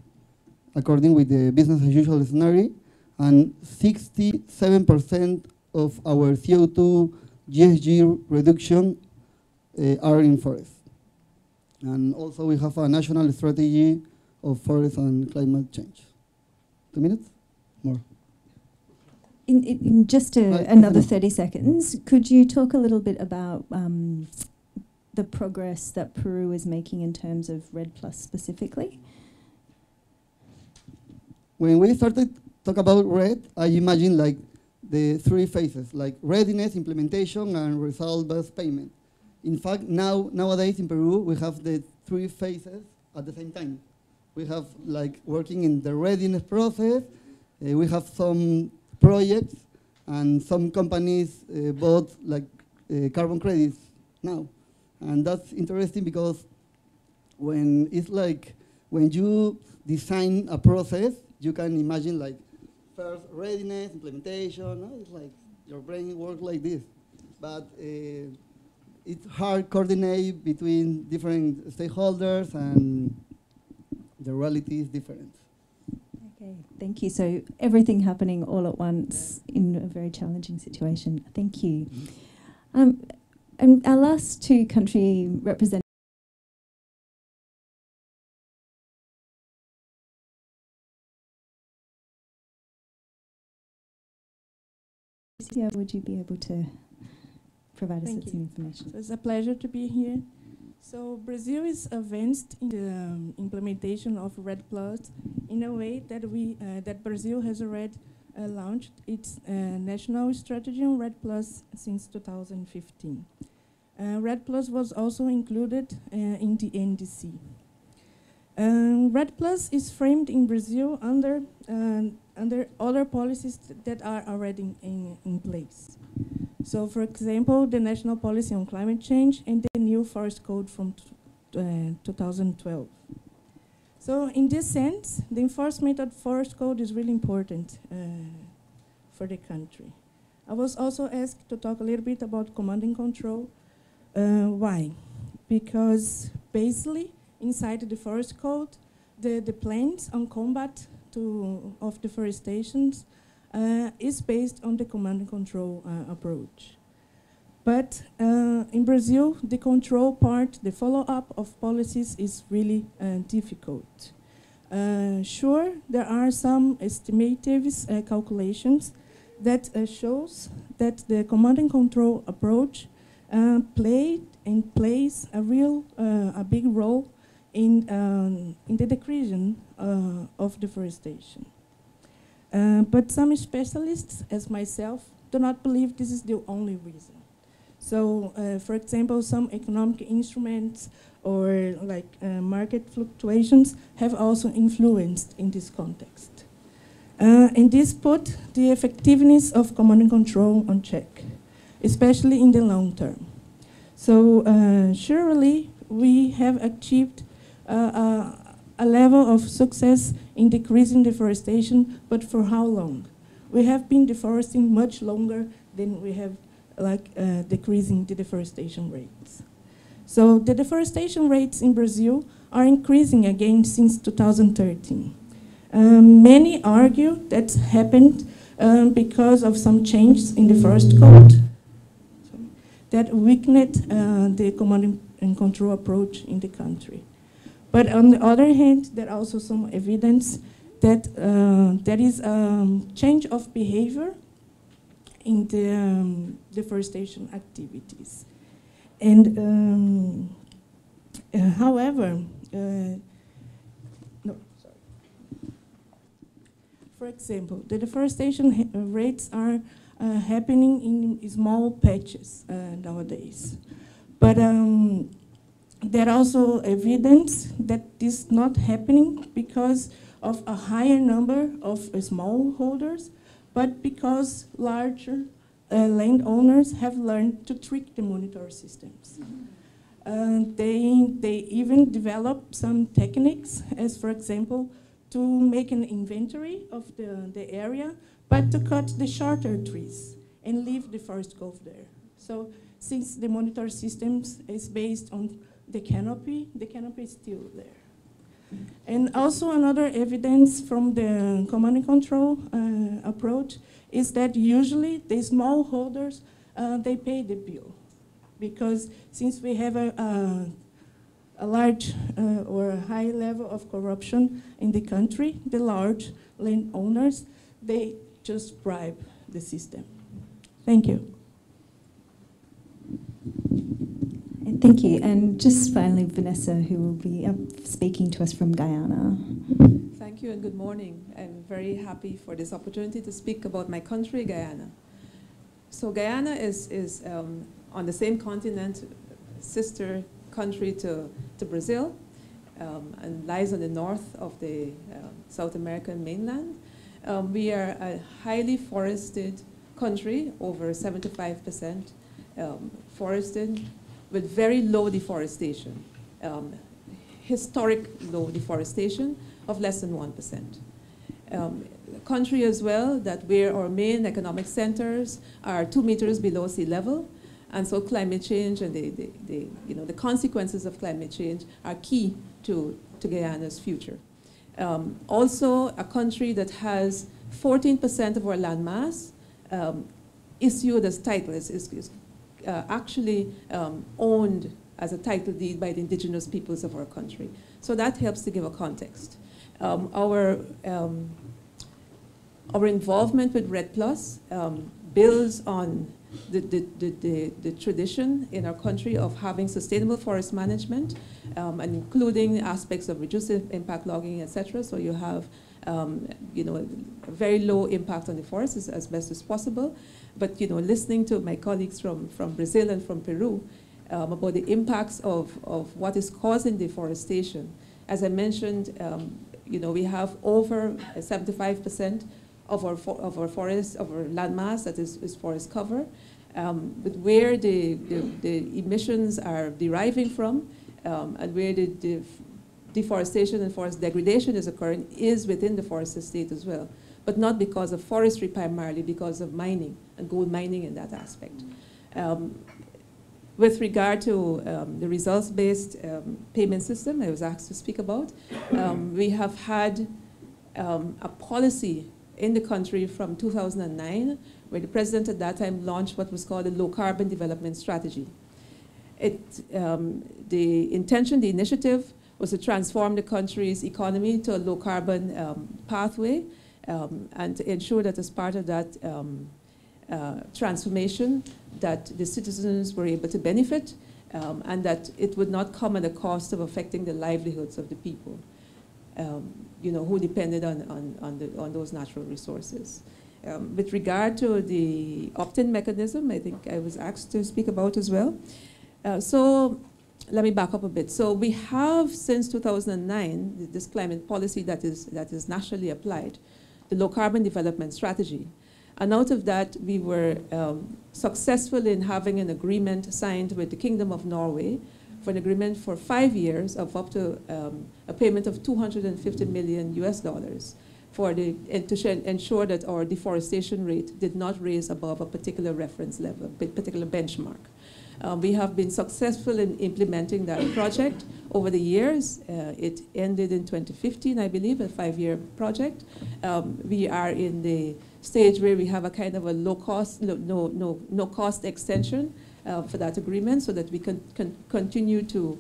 according with the business as usual scenario, and 67% of our CO2 GHG reduction are in forest. And also we have a national strategy of forest and climate change. 2 minutes? More. In just another 30 seconds, could you talk a little bit about the progress that Peru is making in terms of REDD Plus specifically? When we started to talk about REDD, I imagine like the 3 phases, like readiness, implementation, and result-based payment. In fact, nowadays in Peru, we have the 3 phases at the same time. We have like working in the readiness process, we have some projects, and some companies bought like carbon credits now. And that's interesting because when it's like, when you design a process, you can imagine like first readiness, implementation, no? It's like your brain works like this. But it's hard to coordinate between different stakeholders, and the reality is different. Okay, thank you. So everything happening all at once in a very challenging situation. Thank you. And our last 2 country representatives. Would you be able to provide us with some information? So it's a pleasure to be here. So Brazil is advanced in the implementation of REDD Plus in a way that that Brazil has already launched its national strategy on REDD Plus since 2015. REDD Plus was also included in the NDC. REDD Plus is framed in Brazil under other policies that are already in place. So, for example, the National Policy on Climate Change and the new Forest Code from 2012. So, in this sense, the enforcement of the Forest Code is really important for the country. I was also asked to talk a little bit about command and control. Why? Because basically, inside the Forest Code, the plans on combat of deforestation is based on the command and control approach. But in Brazil, the control part, the follow-up of policies is really difficult. Sure, there are some estimative calculations that shows that the command and control approach played and plays a big role in the decreasing of deforestation. But some specialists, as myself, do not believe this is the only reason. So, for example, some economic instruments or like market fluctuations have also influenced in this context. And this put the effectiveness of command and control on check, especially in the long term. So surely we have achieved a level of success in decreasing deforestation, but for how long? We have been deforesting much longer than we have decreasing the deforestation rates. So the deforestation rates in Brazil are increasing again since 2013. Many argue that happened because of some changes in the Forest Code that weakened the command and control approach in the country. But on the other hand, there are also some evidence that there is a change of behavior in the deforestation activities. And however, for example, the deforestation rates are happening in small patches nowadays. But there are also evidence that this is not happening because of a higher number of smallholders, but because larger landowners have learned to trick the monitor systems. They even develop some techniques, as for example, to make an inventory of the area, but to cut the shorter trees and leave the forest growth there. So since the monitor systems is based on the canopy is still there. And also another evidence from the command and control approach is that usually the smallholders, they pay the bill. Because since we have a large or a high level of corruption in the country, the large landowners, they just bribe the system. Thank you. Thank you. And just finally, Vanessa, who will be speaking to us from Guyana. Thank you and good morning. I'm very happy for this opportunity to speak about my country, Guyana. So Guyana is on the same continent, sister country to Brazil, and lies on the north of the South American mainland. We are a highly forested country, over 75% forested, with very low deforestation, historic low deforestation of less than 1%. A country as well that where our main economic centers are 2 meters below sea level, and so climate change and the consequences of climate change are key to Guyana's future. Also, a country that has 14% of our land mass issued as title, is actually owned as a title deed by the indigenous peoples of our country. So that helps to give a context. Our involvement with REDD Plus builds on the tradition in our country of having sustainable forest management, and including aspects of reduced impact logging, etc. So you have a very low impact on the forests as best as possible. But listening to my colleagues from Brazil and from Peru about the impacts of what is causing deforestation, As I mentioned, we have over 75% of our forest, of our landmass that is forest cover. But where the emissions are deriving from and where the deforestation and forest degradation is occurring is within the forest estate as well, but not because of forestry, primarily because of mining and gold mining in that aspect. With regard to the results-based payment system I was asked to speak about, we have had a policy in the country from 2009, where the president at that time launched what was called a low-carbon development strategy. The intention, the initiative, was to transform the country's economy to a low-carbon pathway, and to ensure that as part of that transformation, that the citizens were able to benefit, and that it would not come at the cost of affecting the livelihoods of the people, who depended on those natural resources. With regard to the opt-in mechanism, I think I was asked to speak about as well. So let me back up a bit. So we have, since 2009, this climate policy that is nationally applied, the low carbon development strategy. And out of that, we were successful in having an agreement signed with the Kingdom of Norway for an agreement for 5 years of up to a payment of $250 million for to ensure that our deforestation rate did not raise above a particular reference level, a particular benchmark. We have been successful in implementing that project over the years. It ended in 2015, I believe, a 5-year project. We are in the stage where we have a kind of a no cost extension for that agreement, so that we can continue to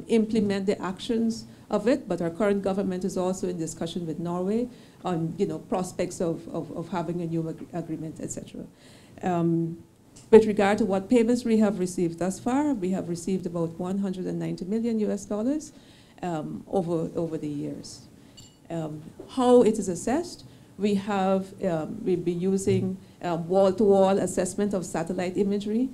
implement the actions of it. But our current government is also in discussion with Norway on prospects of having a new agreement, etc. With regard to what payments we have received thus far, we have received about $190 million over the years. How it is assessed, we'll be using wall-to-wall assessment of satellite imagery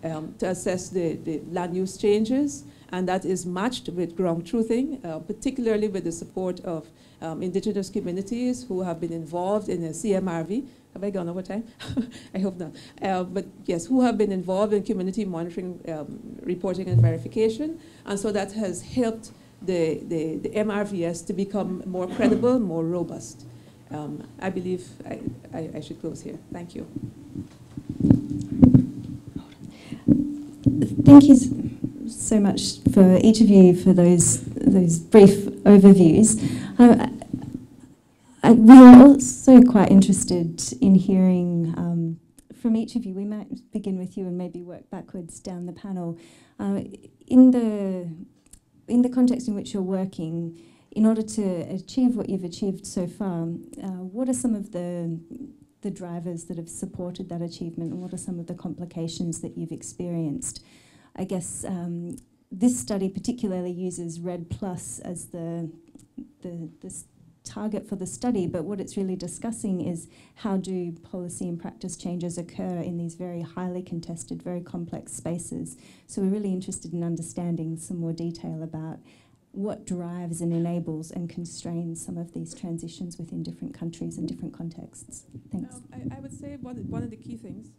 to assess the land use changes, and that is matched with ground truthing, particularly with the support of indigenous communities who have been involved in a CMRV. Have I gone over time? I hope not. But yes, who have been involved in community monitoring, reporting and verification. And so that has helped the MRVS to become more credible, more robust. I believe I should close here. Thank you. Thank you so much for each of you for those brief overviews. We are also quite interested in hearing from each of you. We might begin with you and maybe work backwards down the panel. In the context in which you're working, in order to achieve what you've achieved so far, what are some of the drivers that have supported that achievement, and what are some of the complications that you've experienced? I guess this study particularly uses REDD+ as the target for the study, but what it's really discussing is how do policy and practice changes occur in these very highly contested, very complex spaces. So we're really interested in understanding some more detail about what drives and enables and constrains some of these transitions within different countries and different contexts. Thanks. I would say one of the key things,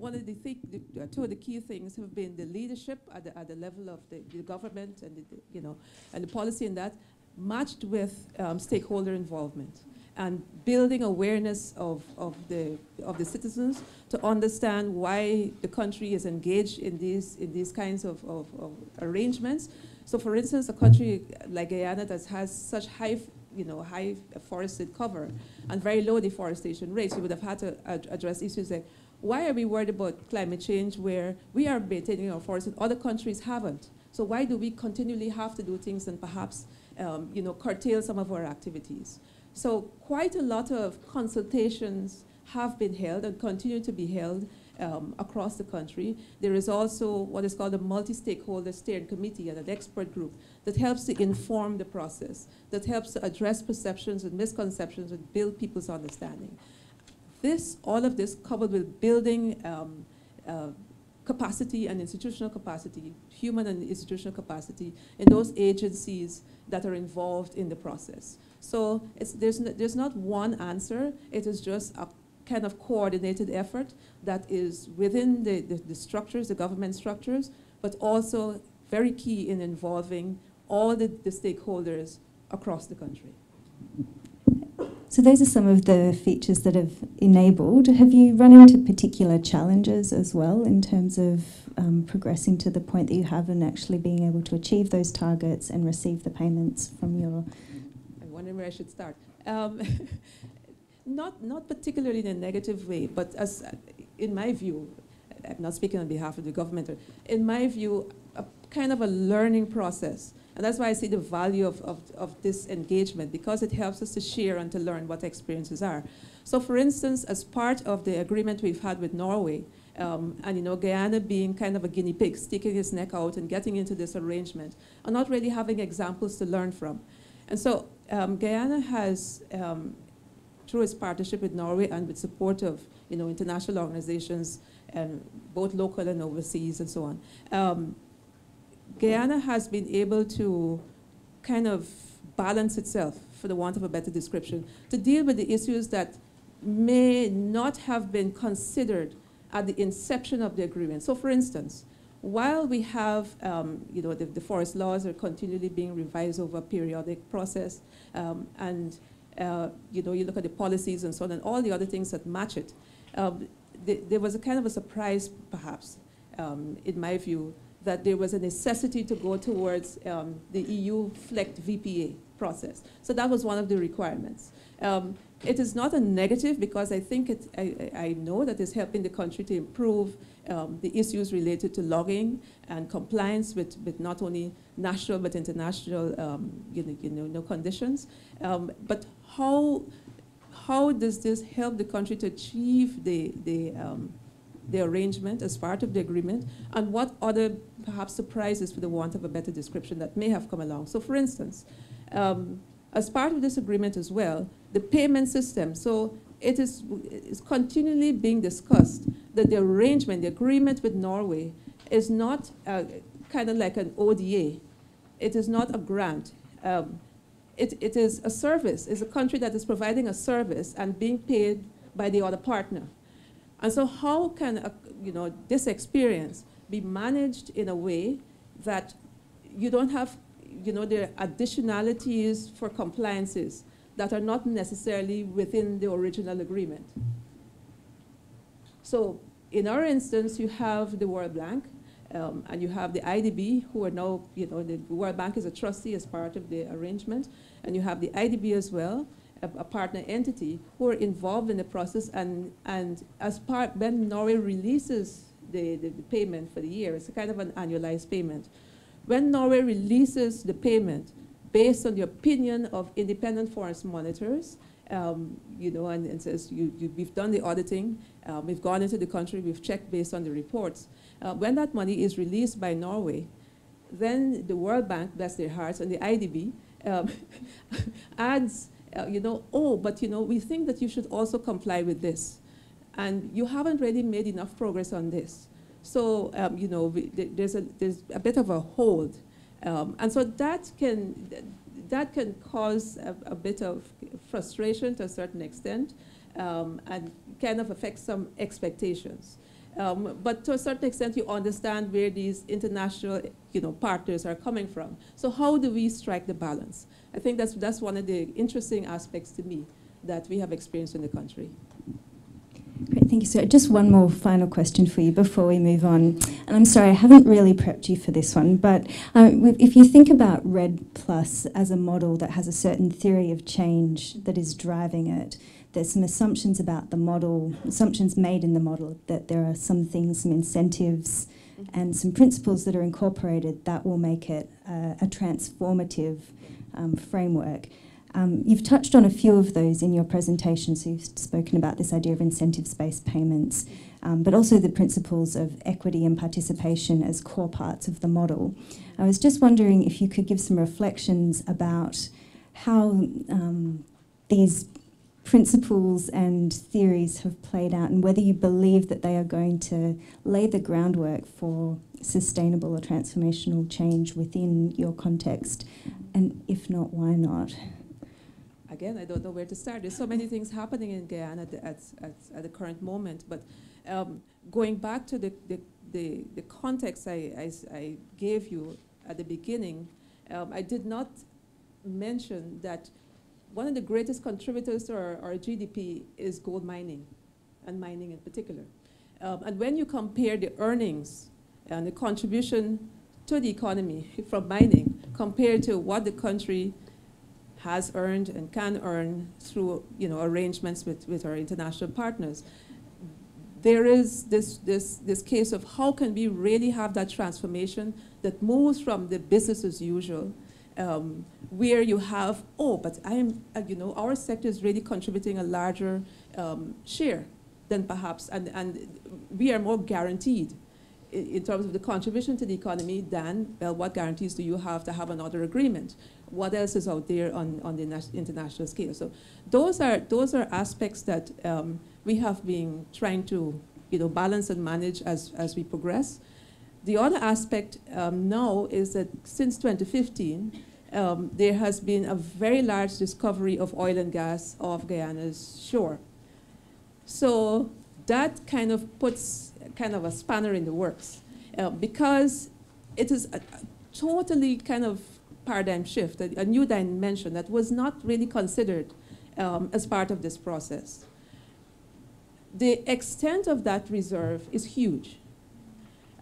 two of the key things have been the leadership at the level of the government and and the policy in that, matched with stakeholder involvement and building awareness of the citizens to understand why the country is engaged in these kinds of arrangements. So, for instance, a country like Guyana that has such high forested cover and very low deforestation rates, you would have had to address issues like, why are we worried about climate change where we are maintaining our forests and other countries haven't? So why do we continually have to do things and perhaps curtail some of our activities? So quite a lot of consultations have been held and continue to be held across the country. There is also what is called a multi-stakeholder steering committee and an expert group that helps to inform the process, that helps to address perceptions and misconceptions and build people's understanding. All of this coupled with building capacity and institutional capacity, human and institutional capacity in those agencies that are involved in the process. So there's not one answer. It is just a kind of coordinated effort that is within the structures, the government structures, but also very key in involving all the stakeholders across the country. So those are some of the features that have enabled. Have you run into particular challenges as well in terms of progressing to the point that you have and actually being able to achieve those targets and receive the payments from your... I'm wondering where I should start. Not particularly in a negative way, but as in my view, I'm not speaking on behalf of the government, in my view, a kind of a learning process. And that's why I see the value of this engagement, because it helps us to share and to learn what experiences are. So for instance, as part of the agreement we've had with Norway, and Guyana being kind of a guinea pig, sticking its neck out and getting into this arrangement, and not really having examples to learn from. And so Guyana has, through its partnership with Norway and with support of international organizations, both local and overseas and so on, Guyana has been able to kind of balance itself, for the want of a better description, to deal with the issues that may not have been considered at the inception of the agreement. So for instance, while we have, the forest laws are continually being revised over a periodic process, and you look at the policies and so on, and all the other things that match it, there was a kind of a surprise, perhaps, in my view, that there was a necessity to go towards the EU FLECT VPA process. So that was one of the requirements. It is not a negative, because I think I know that it's helping the country to improve the issues related to logging and compliance with not only national but international conditions. But how does this help the country to achieve the arrangement as part of the agreement, and what other perhaps surprises, for the want of a better description, that may have come along? So for instance, as part of this agreement as well, the payment system, so it is continually being discussed that the arrangement, the agreement with Norway is not kind of like an ODA. It is not a grant. It is a service. It's a country that is providing a service and being paid by the other partner. And so how can this experience be managed in a way that you don't have there are additionalities for compliances that are not necessarily within the original agreement? So in our instance, you have the World Bank, and you have the IDB, who are now, the World Bank is a trustee as part of the arrangement, and you have the IDB as well, a partner entity, who are involved in the process, and as part, when Norway releases the payment for the year, it's a kind of an annualized payment. When Norway releases the payment based on the opinion of independent forest monitors, and says, we've done the auditing, we've gone into the country, we've checked based on the reports. When that money is released by Norway, then the World Bank, bless their hearts, and the IDB adds, we think that you should also comply with this. And you haven't really made enough progress on this. So, there's a bit of a hold. And so that can cause a bit of frustration to a certain extent, and kind of affect some expectations. But to a certain extent, you understand where these international partners are coming from. So how do we strike the balance? I think that's one of the interesting aspects to me that we have experienced in the country. Great, thank you, sir. Just one more final question for you before we move on. And I'm sorry, I haven't really prepped you for this one, but if you think about REDD+ as a model that has a certain theory of change that is driving it, there's some assumptions about the model, assumptions made in the model, that there are some things, some incentives, and some principles that are incorporated that will make it a transformative framework. You've touched on a few of those in your presentation, so you've spoken about this idea of incentives-based payments, but also the principles of equity and participation as core parts of the model. I was just wondering if you could give some reflections about how these principles and theories have played out, and whether you believe that they are going to lay the groundwork for sustainable or transformational change within your context, and if not, why not? Again, I don't know where to start. There's so many things happening in Guyana at the current moment, but going back to the context I gave you at the beginning, I did not mention that one of the greatest contributors to our GDP is gold mining, and mining in particular. And when you compare the earnings and the contribution to the economy from mining compared to what the country has earned and can earn through arrangements with our international partners, there is this case of how can we really have that transformation that moves from the business as usual, where you have, but our sector is really contributing a larger share than perhaps, and we are more guaranteed in terms of the contribution to the economy than, well, what guarantees do you have to have another agreement? What else is out there on the international scale? So those are aspects that we have been trying to balance and manage as we progress. The other aspect now is that since 2015, there has been a very large discovery of oil and gas off Guyana's shore. So that kind of puts a spanner in the works because it is a totally kind of paradigm shift, a new dimension that was not really considered as part of this process. The extent of that reserve is huge.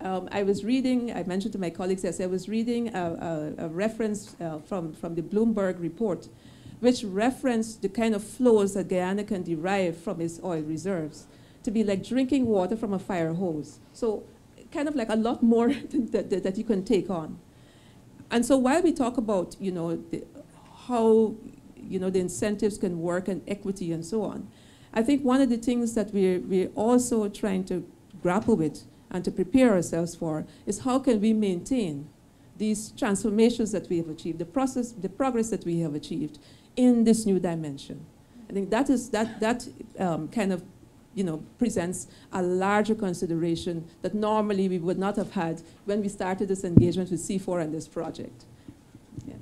I was reading, I mentioned to my colleagues, yes, I was reading a reference from the Bloomberg report, which referenced the kind of flows that Guyana can derive from its oil reserves to be like drinking water from a fire hose. So kind of like a lot more that you can take on. And so while we talk about, how, the incentives can work and equity and so on, I think one of the things that we're also trying to grapple with and to prepare ourselves for is how can we maintain these transformations that we have achieved, the progress that we have achieved in this new dimension. I think that kind of presents a larger consideration that normally we would not have had when we started this engagement with CIFOR and this project. Yeah.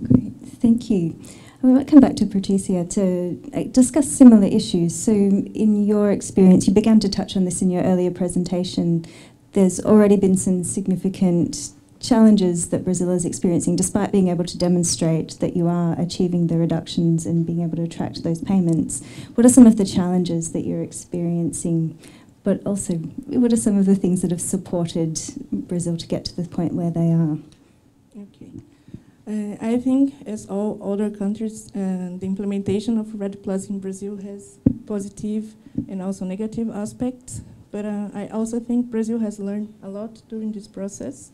Great, thank you. I might come back to Patricia to discuss similar issues. So in your experience, you began to touch on this in your earlier presentation, there's already been some significant challenges that Brazil is experiencing, despite being able to demonstrate that you are achieving the reductions and being able to attract those payments. What are some of the challenges that you're experiencing, but also what are some of the things that have supported Brazil to get to the point where they are? Okay. I think, as all other countries, the implementation of REDD Plus in Brazil has positive and also negative aspects. But I also think Brazil has learned a lot during this process.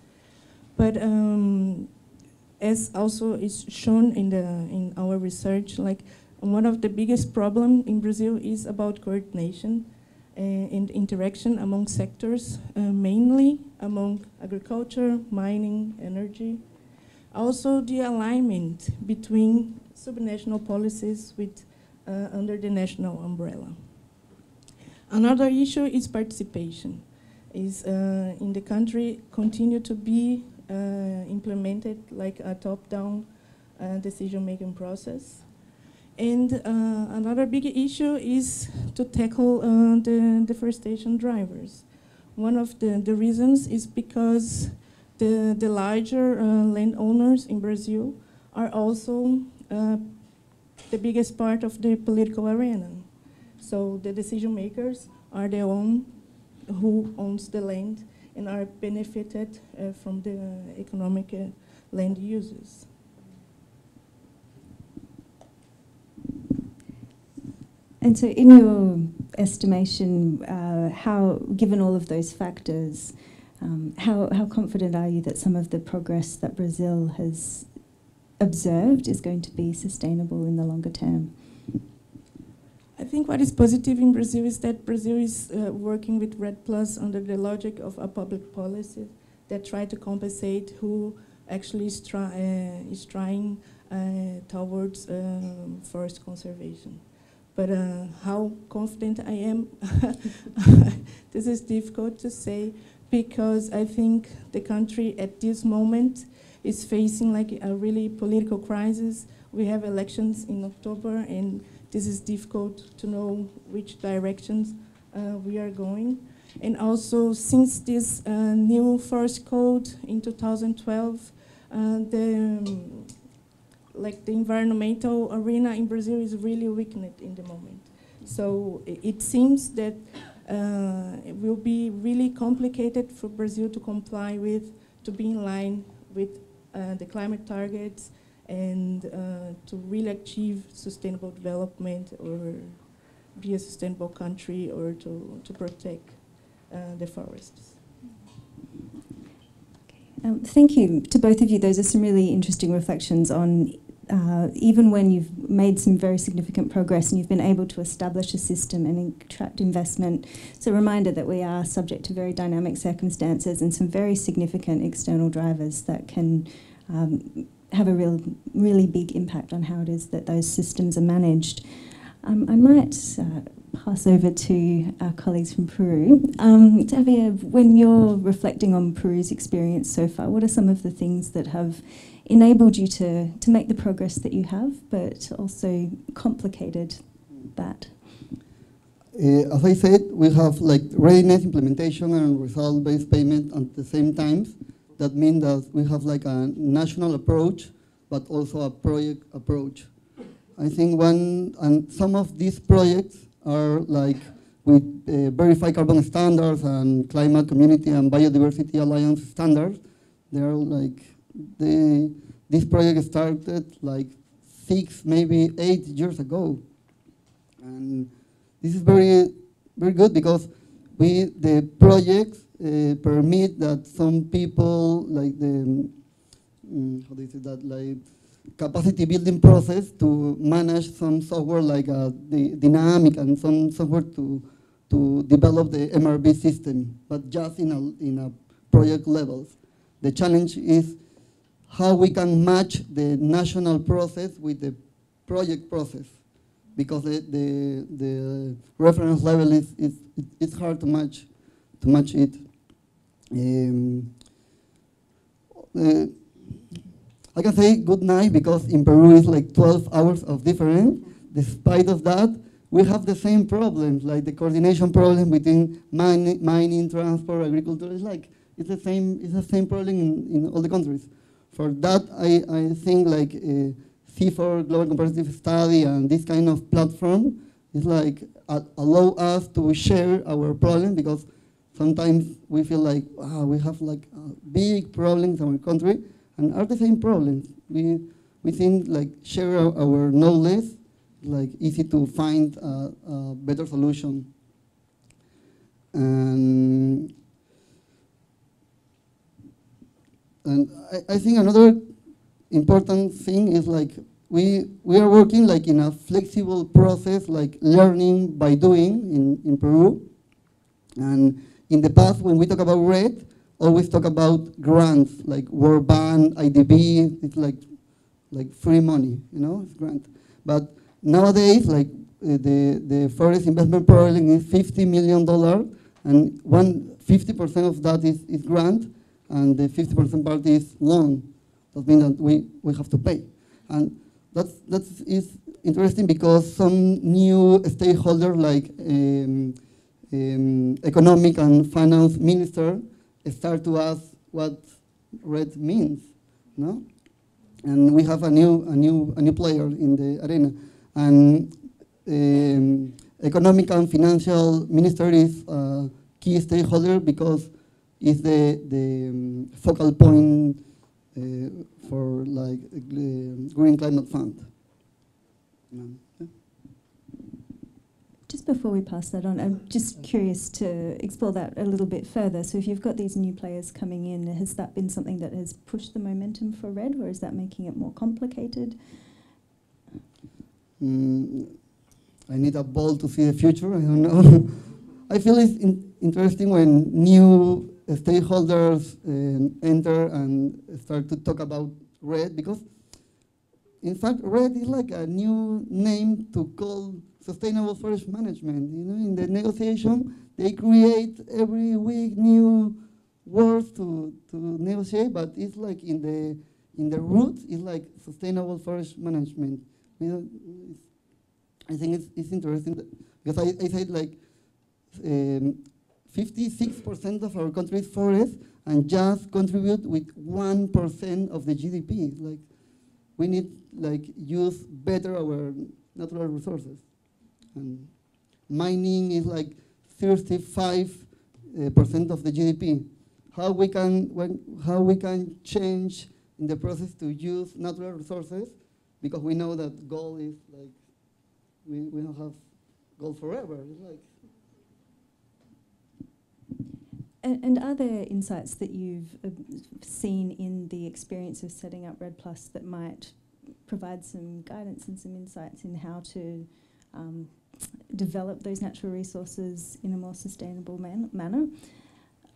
But as also is shown in our research, like one of the biggest problems in Brazil is about coordination and interaction among sectors, mainly among agriculture, mining, energy. Also the alignment between subnational policies with under the national umbrella. Another issue is participation. Is in the country continue to be implemented like a top-down decision-making process. And another big issue is to tackle the deforestation drivers. One of the reasons is because the larger landowners in Brazil are also the biggest part of the political arena. So the decision makers are the one who owns the land and are benefited from the economic land uses. And so in your estimation, given all of those factors, how confident are you that some of the progress that Brazil has observed is going to be sustainable in the longer term? I think what is positive in Brazil is that Brazil is working with REDD Plus under the logic of a public policy that try to compensate who actually is trying towards forest conservation. But how confident I am, this is difficult to say, because I think the country at this moment is facing like a really political crisis. We have elections in October, and this is difficult to know which directions we are going. And also, since this new forest code in 2012, the environmental arena in Brazil is really weakened in the moment. So it seems that it will be really complicated for Brazil to comply with, to be in line with the climate targets, and to really achieve sustainable development or be a sustainable country, or to protect the forests. Thank you to both of you. Those are some really interesting reflections on even when you've made some very significant progress and you've been able to establish a system and attract investment. It's a reminder that we are subject to very dynamic circumstances and some very significant external drivers that can have a really big impact on how it is that those systems are managed. I might pass over to our colleagues from Peru. Javier, when you're reflecting on Peru's experience so far, what are some of the things that have enabled you to make the progress that you have, but also complicated that? As I said, we have like readiness, implementation, and result-based payment at the same time. That means that we have like a national approach, but also a project approach. I think some of these projects are like with verified carbon standards and climate, community, and biodiversity alliance standards. They are like, this project started like 6, maybe 8 years ago. And this is very, very good because the projects permit that some people, like the, how do you say that, like capacity building process to manage some software like the dynamic and some software to develop the MRB system, but just in a project levels. The challenge is how we can match the national process with the project process, because the reference level is hard to match it. I can say good night because in Peru it's like 12 hours of difference. Despite of that, we have the same problems, like the coordination problem between mining, transport, agriculture. It's the same problem in all the countries. For that, I think like CIFOR, Global Comparative Study, and this kind of platform is like allow us to share our problem, because sometimes we feel like we have like big problems in our country and are the same problems. We think like share our knowledge, like easy to find a better solution. And I think another important thing is like we are working like in a flexible process, like learning by doing in Peru. And in the past, when we talk about REDD, always talk about grants, like World Bank, IDB. It's like free money, you know, it's grant. But nowadays, like the forest investment program is $50 million, and 50% of that is grant, and the 50% part is loan. That means that we have to pay. And that is interesting because some new stakeholders like economic and finance minister start to ask what REDD means, no? And we have a new player in the arena. And economic and financial minister is a key stakeholder because it's the focal point for like Green Climate Fund. Just before we pass that on, I'm just curious to explore that a little bit further. So if you've got these new players coming in, has that been something that has pushed the momentum for REDD, or is that making it more complicated? I need a ball to see the future, I don't know. I feel it's interesting when new stakeholders enter and start to talk about REDD, because in fact REDD is like a new name to call sustainable forest management. You know, in the negotiation, they create every week new words to negotiate, but it's like in the roots, it's like sustainable forest management. You know, I think it's interesting because I said like 56% of our country's forests and just contribute with 1% of the GDP. Like we need like use better our natural resources. And mining is like 35% of the GDP. How we can change in the process to use natural resources, because we know that gold is like we don't have gold forever. It's like and are there insights that you've seen in the experience of setting up REDD+ that might provide some guidance and some insights in how to develop those natural resources in a more sustainable manner?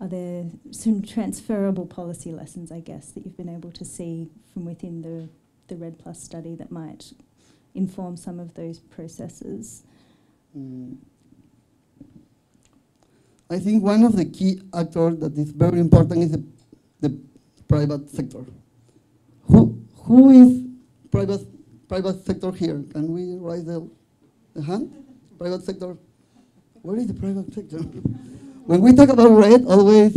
Are there some transferable policy lessons, I guess, that you've been able to see from within the REDD+ study that might inform some of those processes? I think one of the key actors that is very important is the private sector. Who is private sector here? Can we raise the hand? Private sector. Where is the private sector? When we talk about REDD, always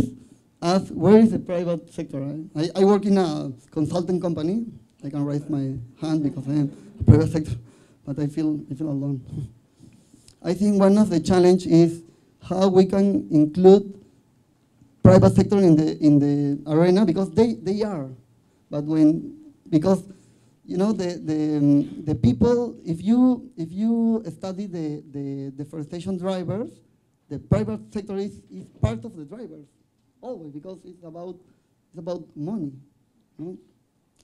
ask where is the private sector. Right? I work in a consulting company. I can raise my hand because I am a private sector, but I feel alone. I think one of the challenge is how we can include private sector in the arena, because they are, but because you know the people, if you study the deforestation drivers, the private sector is part of the drivers always, because it's about money, right?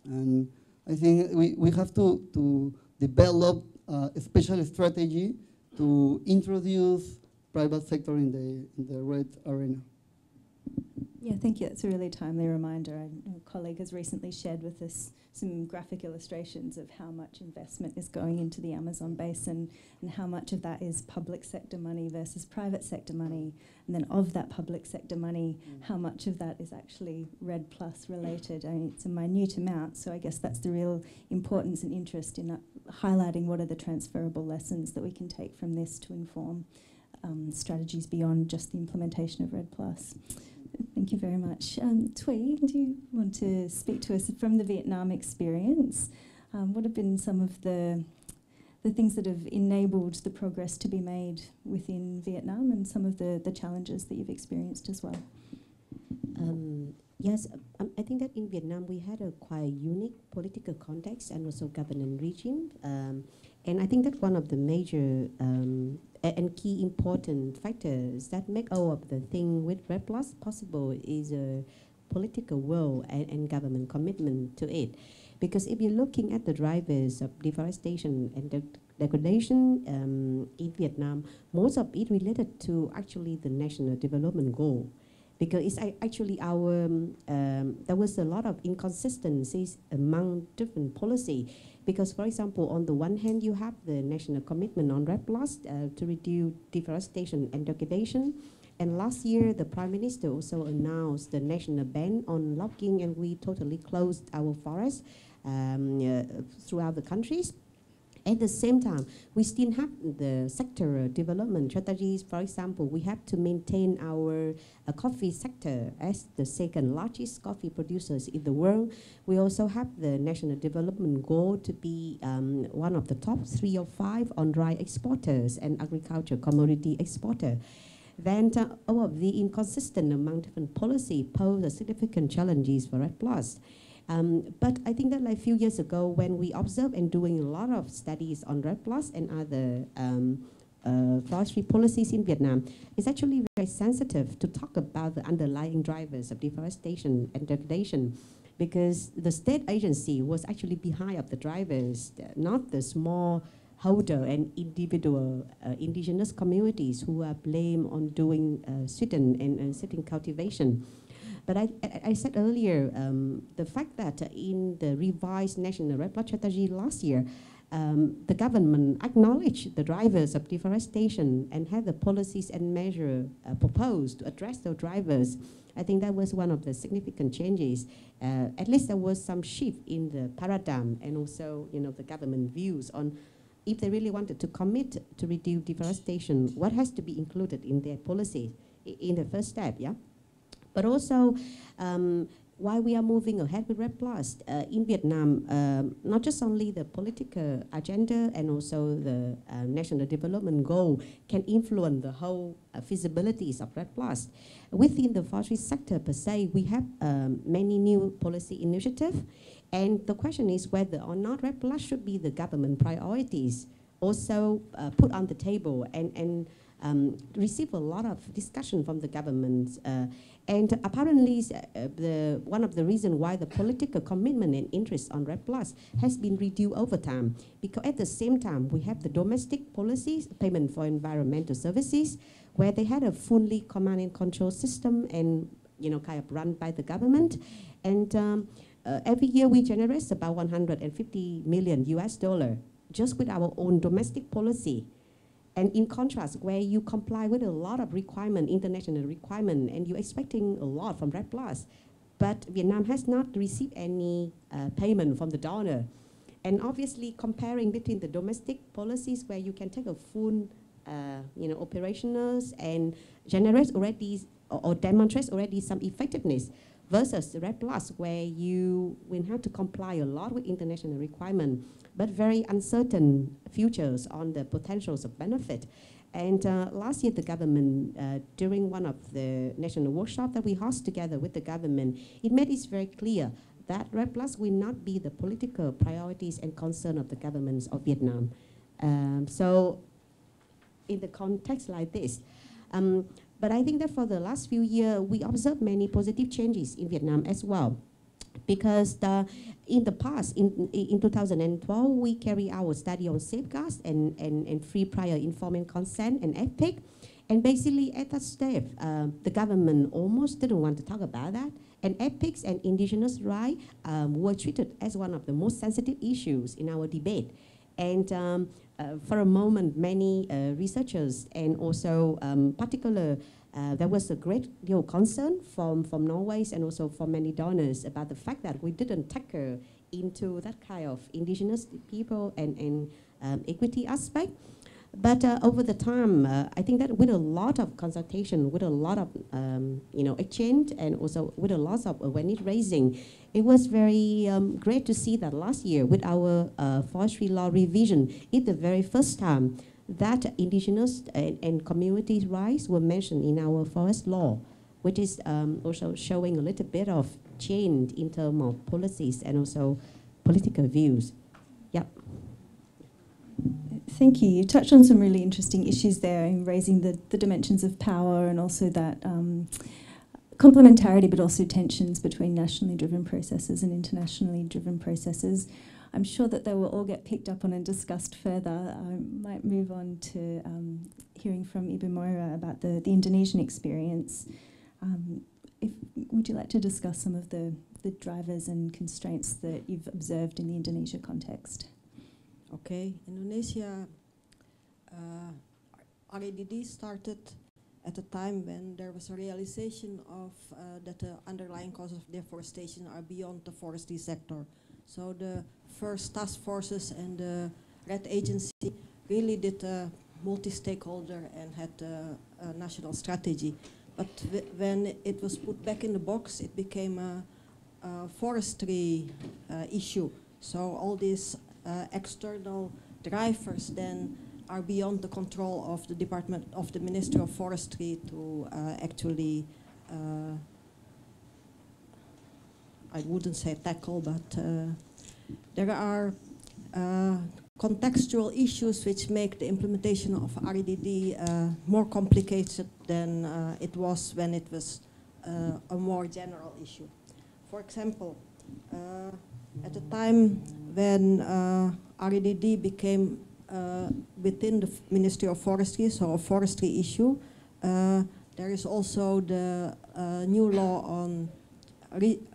And I think we have to develop a special strategy to introduce private sector in the REDD arena. Yeah, thank you. That's a really timely reminder. A colleague has recently shared with us some graphic illustrations of how much investment is going into the Amazon basin and how much of that is public sector money versus private sector money. And then of that public sector money, how much of that is actually REDD+ related. I mean, it's a minute amount, so I guess that's the real importance and interest in highlighting what are the transferable lessons that we can take from this to inform strategies beyond just the implementation of REDD+. Thank you very much. Thuy, do you want to speak to us from the Vietnam experience? What have been some of the things that have enabled the progress to be made within Vietnam and some of the challenges that you've experienced as well? Yes, I think that in Vietnam we had a quite unique political context and also governance regime. And I think that one of the major and key important factors that make all of the thing with REDD+ possible is a political will and government commitment to it. Because if you're looking at the drivers of deforestation and degradation in Vietnam, most of it related to actually the national development goal. Because it's actually there was a lot of inconsistencies among different policy. Because, for example, on the one hand, you have the national commitment on REDD+ to reduce deforestation and degradation. And last year, the Prime Minister also announced the national ban on logging, and we totally closed our forests throughout the countries. At the same time, we still have the sector development strategies. For example, we have to maintain our coffee sector as the second largest coffee producers in the world. We also have the national development goal to be one of the top 3 or 5 on dry exporters and agriculture commodity exporter. Then all of the inconsistent among different policy pose a significant challenges for REDD+. But I think that like a few years ago, when we observed and doing a lot of studies on REDD+ and other forestry policies in Vietnam, it's actually very sensitive to talk about the underlying drivers of deforestation and degradation, because the state agency was actually behind of the drivers, not the small holder and individual indigenous communities who are blamed on doing sitting and sitting cultivation. But I said earlier, the fact that in the revised national REDD+ strategy last year, the government acknowledged the drivers of deforestation and had the policies and measures proposed to address those drivers. I think that was one of the significant changes. At least there was some shift in the paradigm and also, the government views on if they really wanted to commit to reduce deforestation, what has to be included in their policy in the first step, yeah? But also, while we are moving ahead with REDD+, in Vietnam, not just only the political agenda and also the national development goal can influence the whole feasibilities of REDD+. Within the forestry sector per se, we have many new policy initiatives, and the question is whether or not REDD+ should be the government priorities also put on the table and receive a lot of discussion from the government. And apparently, one of the reasons why the political commitment and interest on REDD+ has been reduced over time, because at the same time, we have the domestic policies, payment for environmental services, where they had a fully command and control system and, kind of run by the government. And every year we generate about 150 million US dollar just with our own domestic policy. And in contrast, where you comply with a lot of requirement, international requirement, and you're expecting a lot from REDD+, but Vietnam has not received any payment from the donor. And obviously, comparing between the domestic policies where you can take a full, operationals and generate already or demonstrate already some effectiveness, versus the REDD+, where you will have to comply a lot with international requirement, but very uncertain futures on the potentials of benefit. And last year, the government, during one of the national workshops that we host together with the government, it made it very clear that REDD+ will not be the political priorities and concern of the governments of Vietnam. So in the context like this, but I think that for the last few years, we observed many positive changes in Vietnam as well. Because in the past, in 2012, we carried our study on safeguards and free prior informed consent and ethics. And basically at that step, the government almost didn't want to talk about that. And ethics and indigenous rights were treated as one of the most sensitive issues in our debate. And for a moment, many researchers and also there was a great deal of concern from Norway and also from many donors about the fact that we didn't tackle into that kind of indigenous people and equity aspect. But over the time, I think that with a lot of consultation, with a lot of exchange, and also with a lot of awareness raising, it was very great to see that last year with our forestry law revision, it's the very first time that indigenous and community rights were mentioned in our forest law, which is also showing a little bit of change in terms of policies and also political views. Yep. Thank you. You touched on some really interesting issues there in raising the dimensions of power and also that complementarity, but also tensions between nationally driven processes and internationally driven processes. I'm sure that they will all get picked up on and discussed further. I might move on to hearing from Ibu Moira about the Indonesian experience. Would you like to discuss some of the drivers and constraints that you've observed in the Indonesia context? Okay, Indonesia, REDD started at a time when there was a realization of that the underlying causes of deforestation are beyond the forestry sector. So the first task forces and the REDD agency really did a multi-stakeholder and had a national strategy. But when it was put back in the box, it became a forestry issue. So all these external drivers then are beyond the control of the Department of the Ministry of Forestry to actually, I wouldn't say tackle, but there are contextual issues which make the implementation of REDD more complicated than it was when it was a more general issue. For example, at the time when REDD became within the Ministry of Forestry, so a forestry issue, there is also the new law on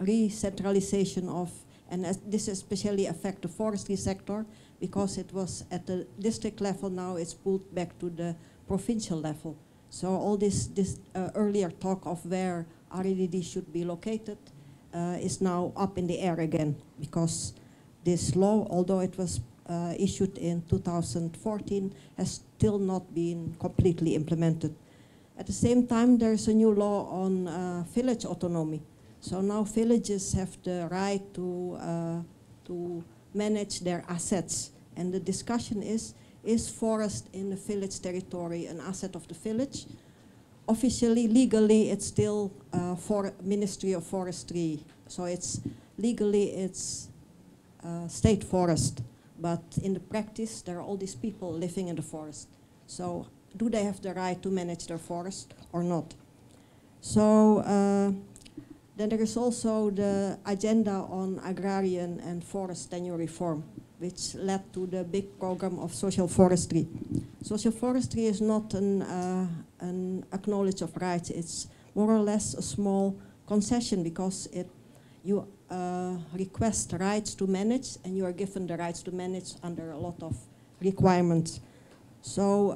re-centralization of, and this especially affects the forestry sector, because it was at the district level. Now it's pulled back to the provincial level. So all this earlier talk of where REDD should be located is now up in the air again, because this law, although it was issued in 2014, has still not been completely implemented. At the same time, there's a new law on village autonomy. So now villages have the right to manage their assets. And the discussion is forest in the village territory an asset of the village? Officially, legally, it's still for Ministry of Forestry. So it's legally, it's state forest. But in the practice, there are all these people living in the forest. So do they have the right to manage their forest or not? So then there is also the agenda on agrarian and forest tenure reform, which led to the big program of social forestry. Social forestry is not an acknowledge of rights. It's more or less a small concession, because you request rights to manage, and you are given the rights to manage under a lot of requirements. So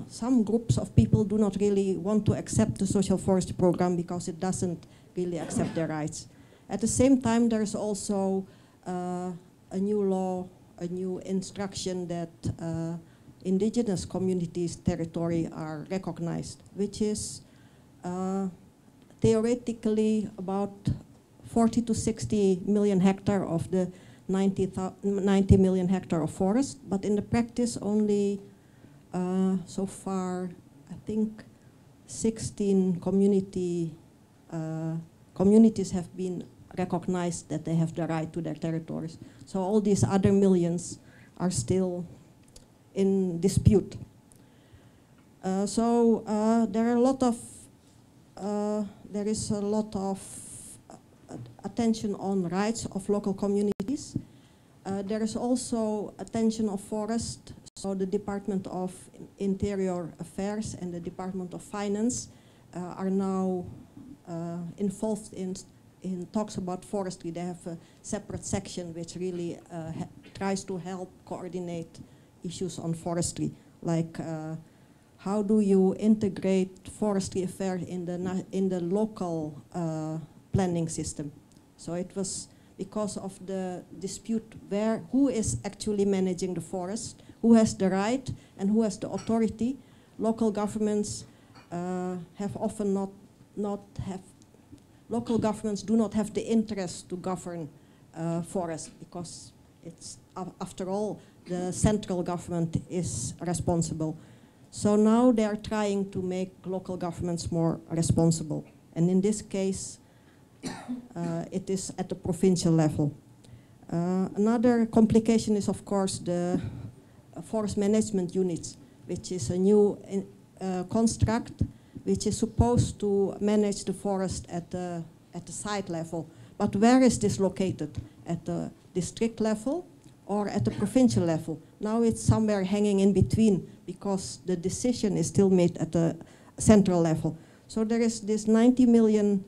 some groups of people do not really want to accept the social forestry program because it doesn't really accept their rights. At the same time, there's also a new law, a new instruction that indigenous communities' territory are recognized, which is theoretically about 40 to 60 million hectare of the 90 million hectare of forest, but in the practice only so far, I think 16 communities have been recognized that they have the right to their territories. So all these other millions are still in dispute. There are a lot of there is a lot of attention on rights of local communities. There is also attention of forest. So the Department of Interior Affairs and the Department of Finance are now involved in talks about forestry. They have a separate section which really tries to help coordinate issues on forestry, like how do you integrate forestry affairs in the local planning system. So it was because of the dispute who is actually managing the forest, who has the right and who has the authority. Local governments have often local governments do not have the interest to govern forest, because it's, after all, the central government is responsible. So now they are trying to make local governments more responsible. And in this case, it is at the provincial level. Another complication is, of course, the forest management units, which is a new construct which is supposed to manage the forest at the site level. But where is this located? At the district level or at the provincial level? Now it's somewhere hanging in between, because the decision is still made at the central level. So there is this 90 million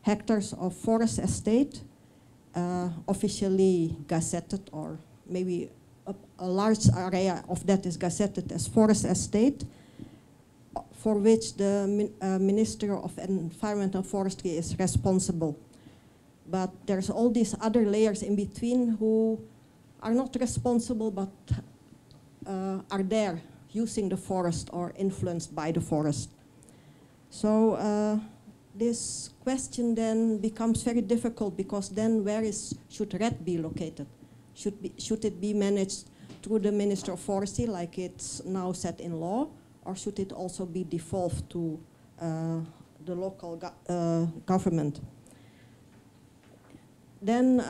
hectares of forest estate, officially gazetted, or maybe a large area of that is gazetted as forest estate, for which the Minister of Environment and Forestry is responsible. But there's all these other layers in between who are not responsible, but are there using the forest or influenced by the forest. So this question then becomes very difficult, because then should REDD be located? Should it be managed through the Minister of Forestry, like it's now set in law, or should it also be devolved to the local government? Then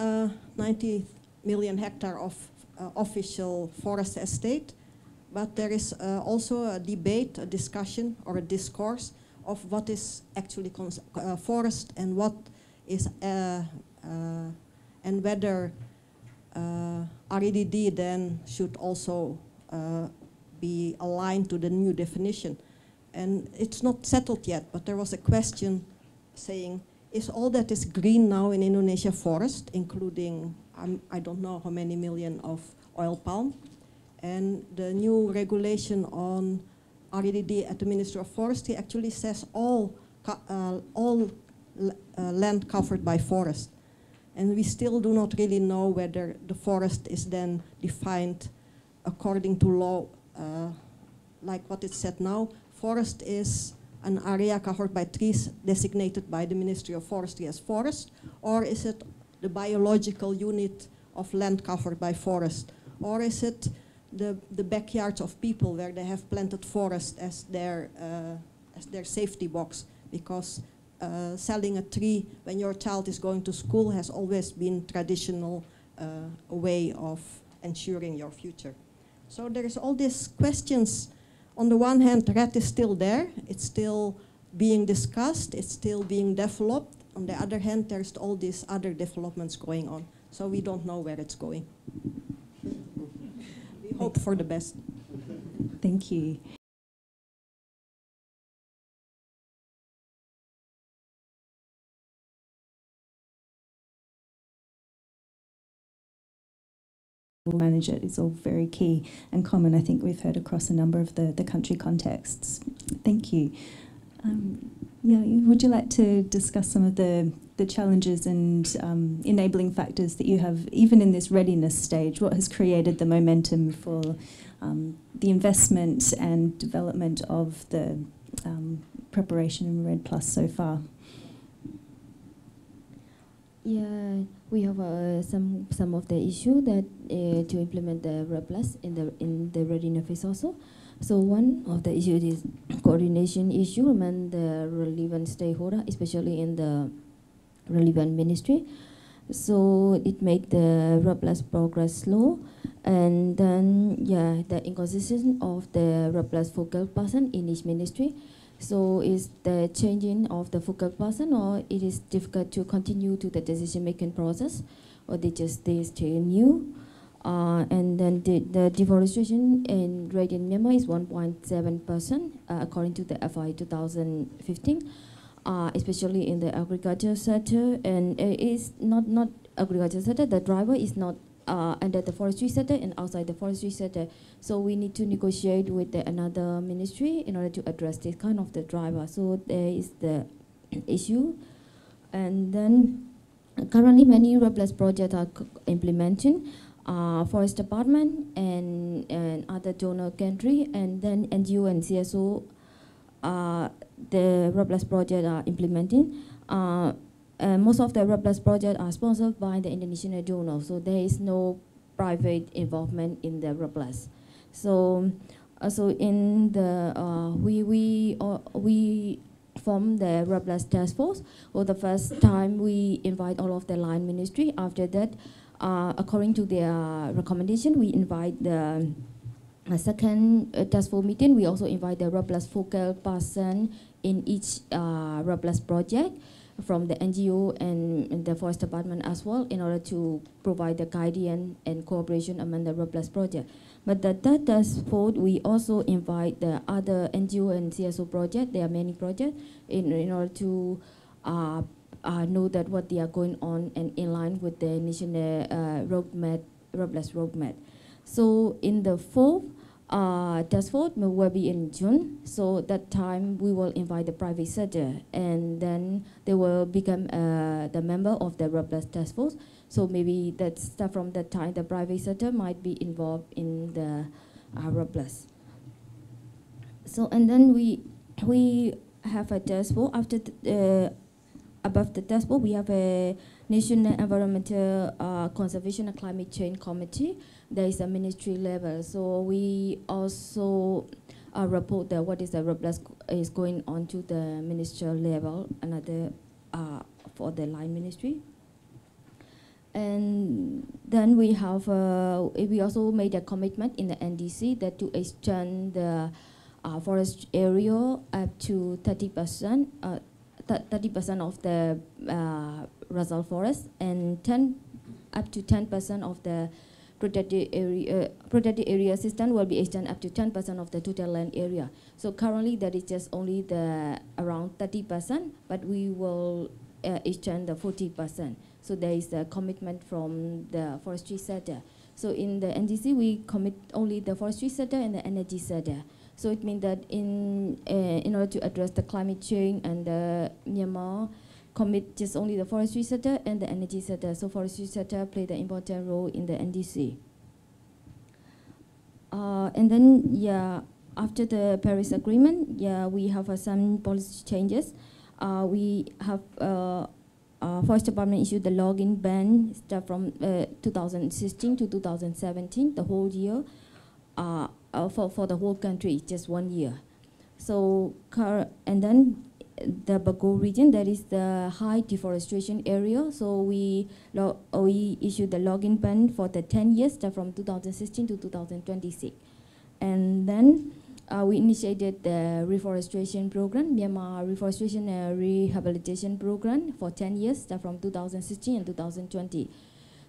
90 million hectare of official forest estate, but there is also a debate, a discussion, or a discourse of what is actually forest, and what is and whether REDD then should also be aligned to the new definition. And it's not settled yet, but there was a question saying, is all that is green now in Indonesia forest, including I don't know how many million of oil palm? And the new regulation on REDD at the Ministry of Forestry actually says all land covered by forest. And we still do not really know whether the forest is then defined according to law, like what it said now. Forest is an area covered by trees designated by the Ministry of Forestry as forest, or is it the biological unit of land covered by forest, or is it the backyards of people where they have planted forest as their safety box? Because selling a tree when your child is going to school has always been traditional way of ensuring your future. So there's all these questions. On the one hand, REDD is still there. It's still being discussed. It's still being developed. On the other hand, there's all these other developments going on. So we don't know where it's going. We hope for the best. Thank you. Manage it is all very key and common. I think we've heard across a number of the country contexts. Thank you. Yeah, would you like to discuss some of the challenges and enabling factors that you have, even in this readiness stage? What has created the momentum for the investment and development of the preparation in REDD+ so far? Yeah, we have some of the issue that to implement the REDD+ in the readiness phase also. So one of the issues is coordination issue among the relevant stakeholder, especially in the relevant ministry. So it made the REDD+ progress slow, and then yeah, the inconsistency of the REDD+ focal person in each ministry. So is the changing of the focal person, or it is difficult to continue to the decision-making process, or they stay new? And then the deforestation in rate in Myanmar is 1.7%, according to the FI 2015, especially in the agriculture sector. And it is not agriculture sector. The driver is not under the forestry sector and outside the forestry sector. So we need to negotiate with another ministry in order to address this kind of the driver. So there is the issue. And then currently many REDD+ projects are implementing. Forest Department and other donor country, and then NGO and CSO, the REDD+ project are implementing. Most of the REDD+ projects are sponsored by the international donors, so there is no private involvement in the REDD+. So in the we formed the REDD+ task force. For the first time, we invite all of the line ministry. After that, according to their recommendation, we invite the second task force meeting. We also invite the REDD+ focal person in each REDD+ project from the NGO and the Forest Department as well, in order to provide the guidance and cooperation among the REDD+ project. But the third task force, we also invite the other NGO and CSO project. There are many projects in order to know that what they are going on and in line with the national roadmap, REDD+ roadmap. So in the fourth task force will be in June. So that time we will invite the private sector, and then they will become the member of the REDD+ task force. So maybe that start from that time, the private sector might be involved in the REDD+. So and then we have a task force after above the task force, we have a National Environmental Conservation and Climate Change Committee. There is a ministry level. So we also report that what is the REDD+ is going on to the ministerial level, another for the line ministry. And then we have we also made a commitment in the NDC that to extend the forest area up to 30%. 30% of the result forest, and up to 10% of the protected area system will be extended up to 10% of the total land area. So currently that is just only the around 30%, but we will extend the 40%. So there is a commitment from the forestry sector. So in the NDC, we commit only the forestry sector and the energy sector. So it means that in order to address the climate change and Myanmar commit just only the forestry sector and the energy sector. So forestry sector play the important role in the NDC. And then, yeah, after the Paris Agreement, yeah, we have some policy changes. We have Forest Department issued the logging ban start from 2016 to 2017, the whole year, for the whole country, just 1 year. So, and then the Bago region, that is the high deforestation area. So we issued the logging ban for the 10 years, start from 2016 to 2026. And then we initiated the reforestation program, Myanmar Reforestation and Rehabilitation Program for 10 years, start from 2016 and 2020.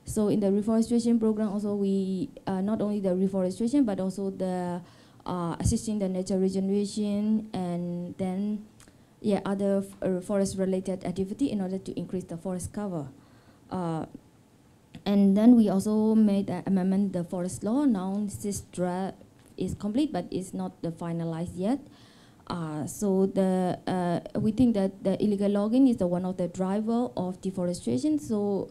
So in the reforestation program also we, not only the reforestation, but also the assisting the nature regeneration and then other forest related activity in order to increase the forest cover. And then we also made an amendment the forest law. Now this draft is complete, but it's not finalized yet. So we think that the illegal logging is one of the driver of deforestation. So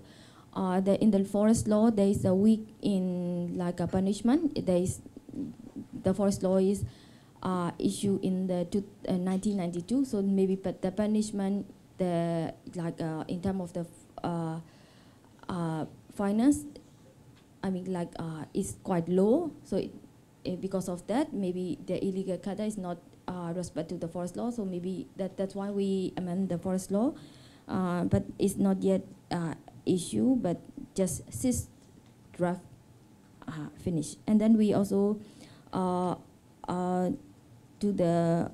in the forest law, there is a weak in like a punishment. The forest law is issued in the 1992. So maybe but the punishment, in terms of the finance, I mean is quite low. So because of that, maybe the illegal cutter is not respect to the forest law. So maybe that's why we amend the forest law, but it's not yet issued, but just this draft finished. And then we also do the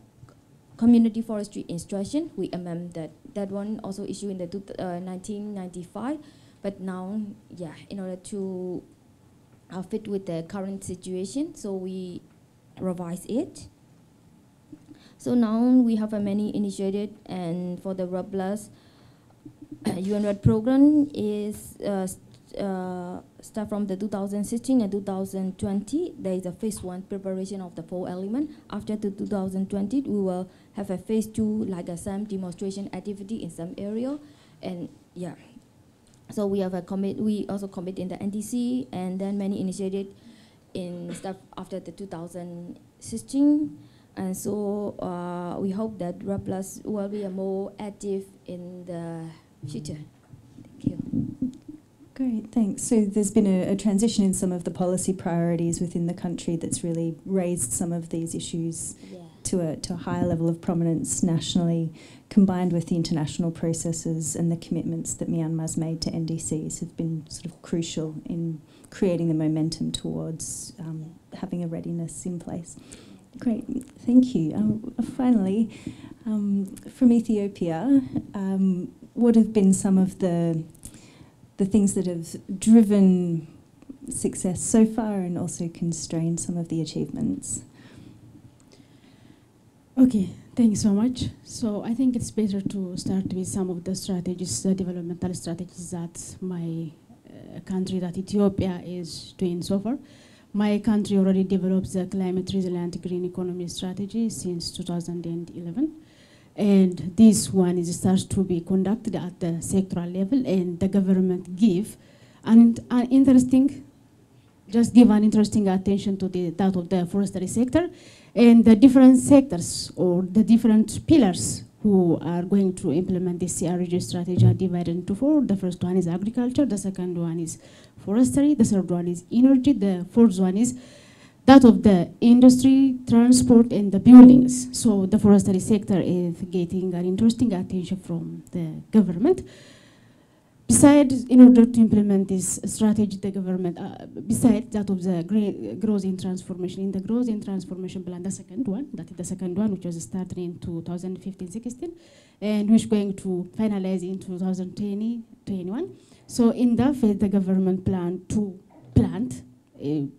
community forestry instruction. We amend that one also issued in the 1995, but now in order to fit with the current situation, so we revise it. So now we have a many initiated, and for the REDD UN REDD program is start from the 2016 and 2020. There is a phase 1 preparation of the 4 elements. After the 2020, we will have a phase 2, like some demonstration activity in some area, and so we have we also commit in the NDC, and then many initiated in stuff after the 2016. And so we hope that REDD will be more active in the future. Thank you. Great, thanks. So there's been a transition in some of the policy priorities within the country that's really raised some of these issues to a higher level of prominence nationally, combined with the international processes and the commitments that Myanmar's made to NDCs have been sort of crucial in creating the momentum towards having a readiness in place. Great, thank you. Finally, from Ethiopia, what have been some of the things that have driven success so far and also constrained some of the achievements? Okay, thank you so much. So I think it's better to start with some of the strategies, the developmental strategies that my country, that Ethiopia, is doing so far. My country already developed the climate resilient green economy strategy since 2011. And this one starts to be conducted at the sectoral level, and the government give an interesting attention to that of the forestry sector, and the different sectors or the different pillars who are going to implement this CRG strategy are divided into 4. The first one is agriculture, the second one is forestry, the third one is energy, the fourth one is that of the industry, transport, and the buildings. So the forestry sector is getting an interesting attention from the government. Besides, in order to implement this strategy, the government, besides that of the growth in transformation, in the growth in transformation plan, the second one, which was started in 2015-16, and which is going to finalize in 2020-21. So in that phase, the government planned to plant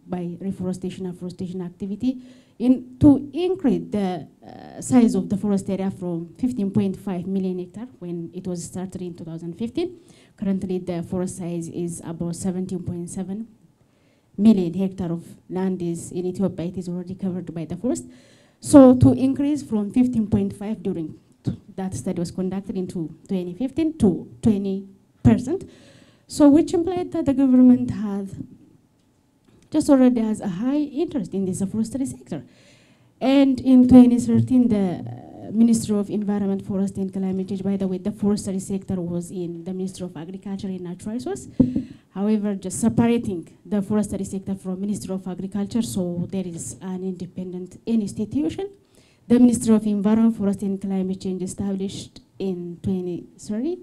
by reforestation and forestation activity to increase the size of the forest area from 15.5 million hectares when it was started in 2015. Currently, the forest size is about 17.7 million hectares of land is in Ethiopia, it is already covered by the forest. So to increase from 15.5 during that study was conducted into 2015 to 20%. So which implied that the government had just already has a high interest in this forestry sector. And in 2013, the Ministry of Environment, Forest and Climate Change, by the way, the forestry sector was in the Ministry of Agriculture and Natural Resources. However, just separating the forestry sector from Ministry of Agriculture, so there is an independent institution. The Ministry of Environment, Forest and Climate Change established in 2030.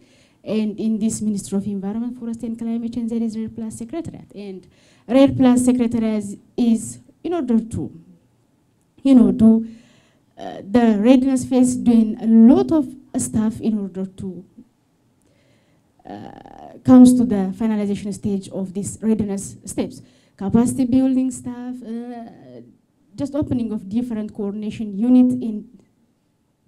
And in this Ministry of Environment, Forest and Climate Change, there is REDD+ Secretariat. And REDD+ Secretariat is in order to, do the readiness phase, doing a lot of stuff in order to comes to the finalization stage of this readiness steps. Capacity building stuff, just opening of different coordination units in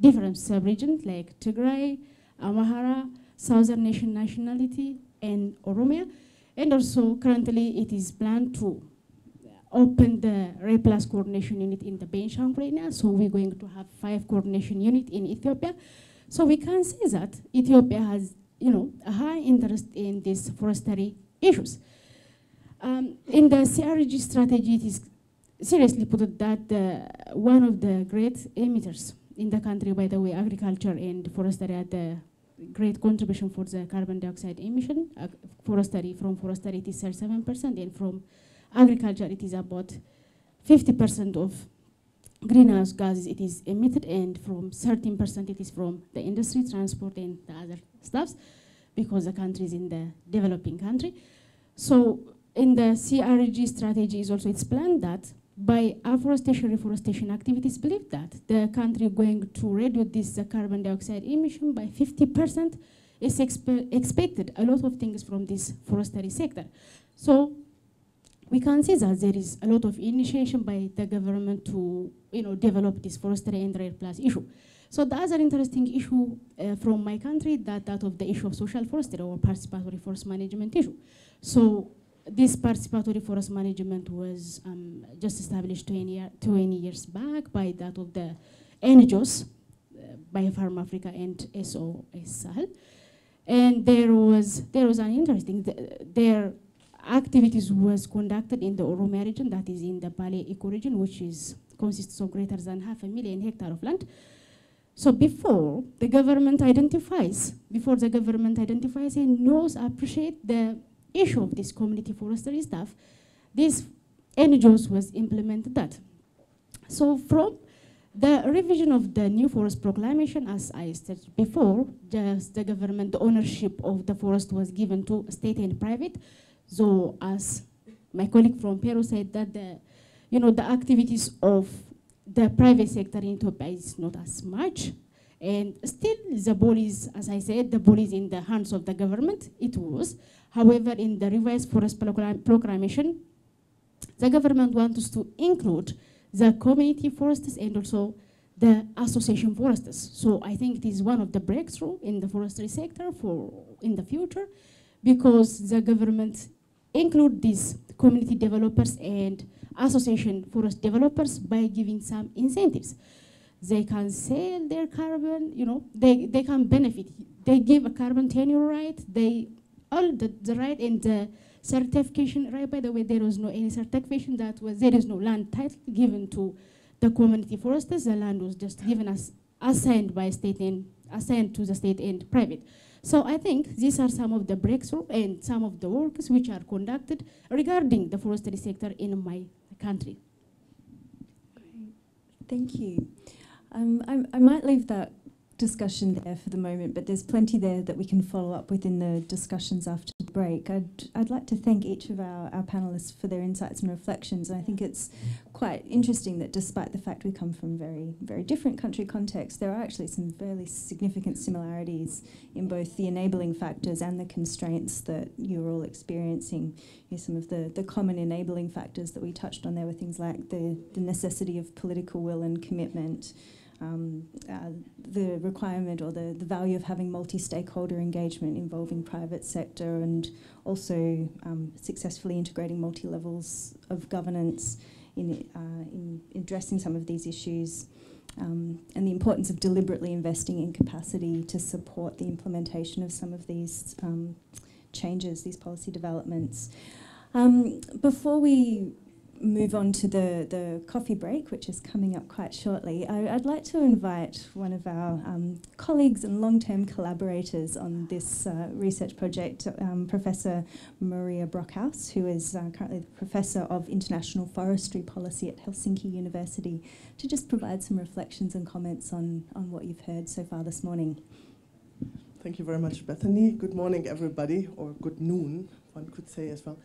different sub-regions like Tigray, Amhara, Southern Nation nationality, and Oromia. And also currently it is planned to open the REDD+ coordination unit in the Benishangul right now. So we're going to have 5 coordination units in Ethiopia. So we can see that Ethiopia has, a high interest in these forestry issues. In the CRG strategy, it is seriously put that one of the great emitters in the country, by the way, agriculture and forestry are the great contribution for the carbon dioxide emission. From forestry it is 37%, and from agriculture it is about 50% of greenhouse gases it is emitted, and from 13% it is from the industry, transport, and the other stuffs, because the country is in the developing country. So in the CRG strategy is also, it's planned that by afforestation, reforestation activities, believe that the country going to reduce this carbon dioxide emission by 50% is expected a lot of things from this forestry sector. So we can see that there is a lot of initiation by the government to develop this forestry and REDD+ issue. So the other interesting issue from my country, that of the issue of social forestry or participatory forest management issue. So this participatory forest management was just established 20 years back by that of the NGOs, Biofarm Africa and SOS Sahel. And there was an interesting, their activities was conducted in the Oromia region, that is in the Bale ecoregion, which consists of greater than 500,000 hectares of land. So before the government identifies and knows, appreciate the issue of this community forestry stuff, this NGOs was implemented that. So from the revision of the new forest proclamation, as I said before, just the government, the ownership of the forest was given to state and private. So as my colleague from Peru said, that the activities of the private sector in Ethiopia is not as much. And still the ball is, as I said, the ball is in the hands of the government. It was. However, in the revised forest proclamation, the government wants to include the community forests and also the association forests. So I think it is one of the breakthrough in the forestry sector in the future, because the government include these community developers and association forest developers by giving some incentives. They can sell their carbon, they can benefit. They give a carbon tenure right, all the right, and the certification right. By the way, there was no any certification there is no land title given to the community foresters. The land was just given as assigned by state and assigned to the state and private. So I think these are some of the breakthrough and some of the works which are conducted regarding the forestry sector in my country. Great. Thank you. I might leave that discussion there for the moment, but there's plenty there that we can follow up with in the discussions after the break. I'd like to thank each of our panellists for their insights and reflections. And I think it's quite interesting that despite the fact we come from very, very different country contexts, there are actually some fairly significant similarities in both the enabling factors and the constraints that you're all experiencing. Some of the common enabling factors that we touched on there were things like the necessity of political will and commitment, the requirement or the value of having multi-stakeholder engagement involving private sector, and also successfully integrating multi-levels of governance in addressing some of these issues, and the importance of deliberately investing in capacity to support the implementation of some of these changes, these policy developments. Before we move on to the coffee break, which is coming up quite shortly, I'd like to invite one of our colleagues and long-term collaborators on this research project, Professor Maria Brockhaus, who is currently the Professor of International Forestry Policy at Helsinki University, to just provide some reflections and comments on what you've heard so far this morning. Thank you very much, Bethany. Good morning, everybody, or good noon, one could say as well.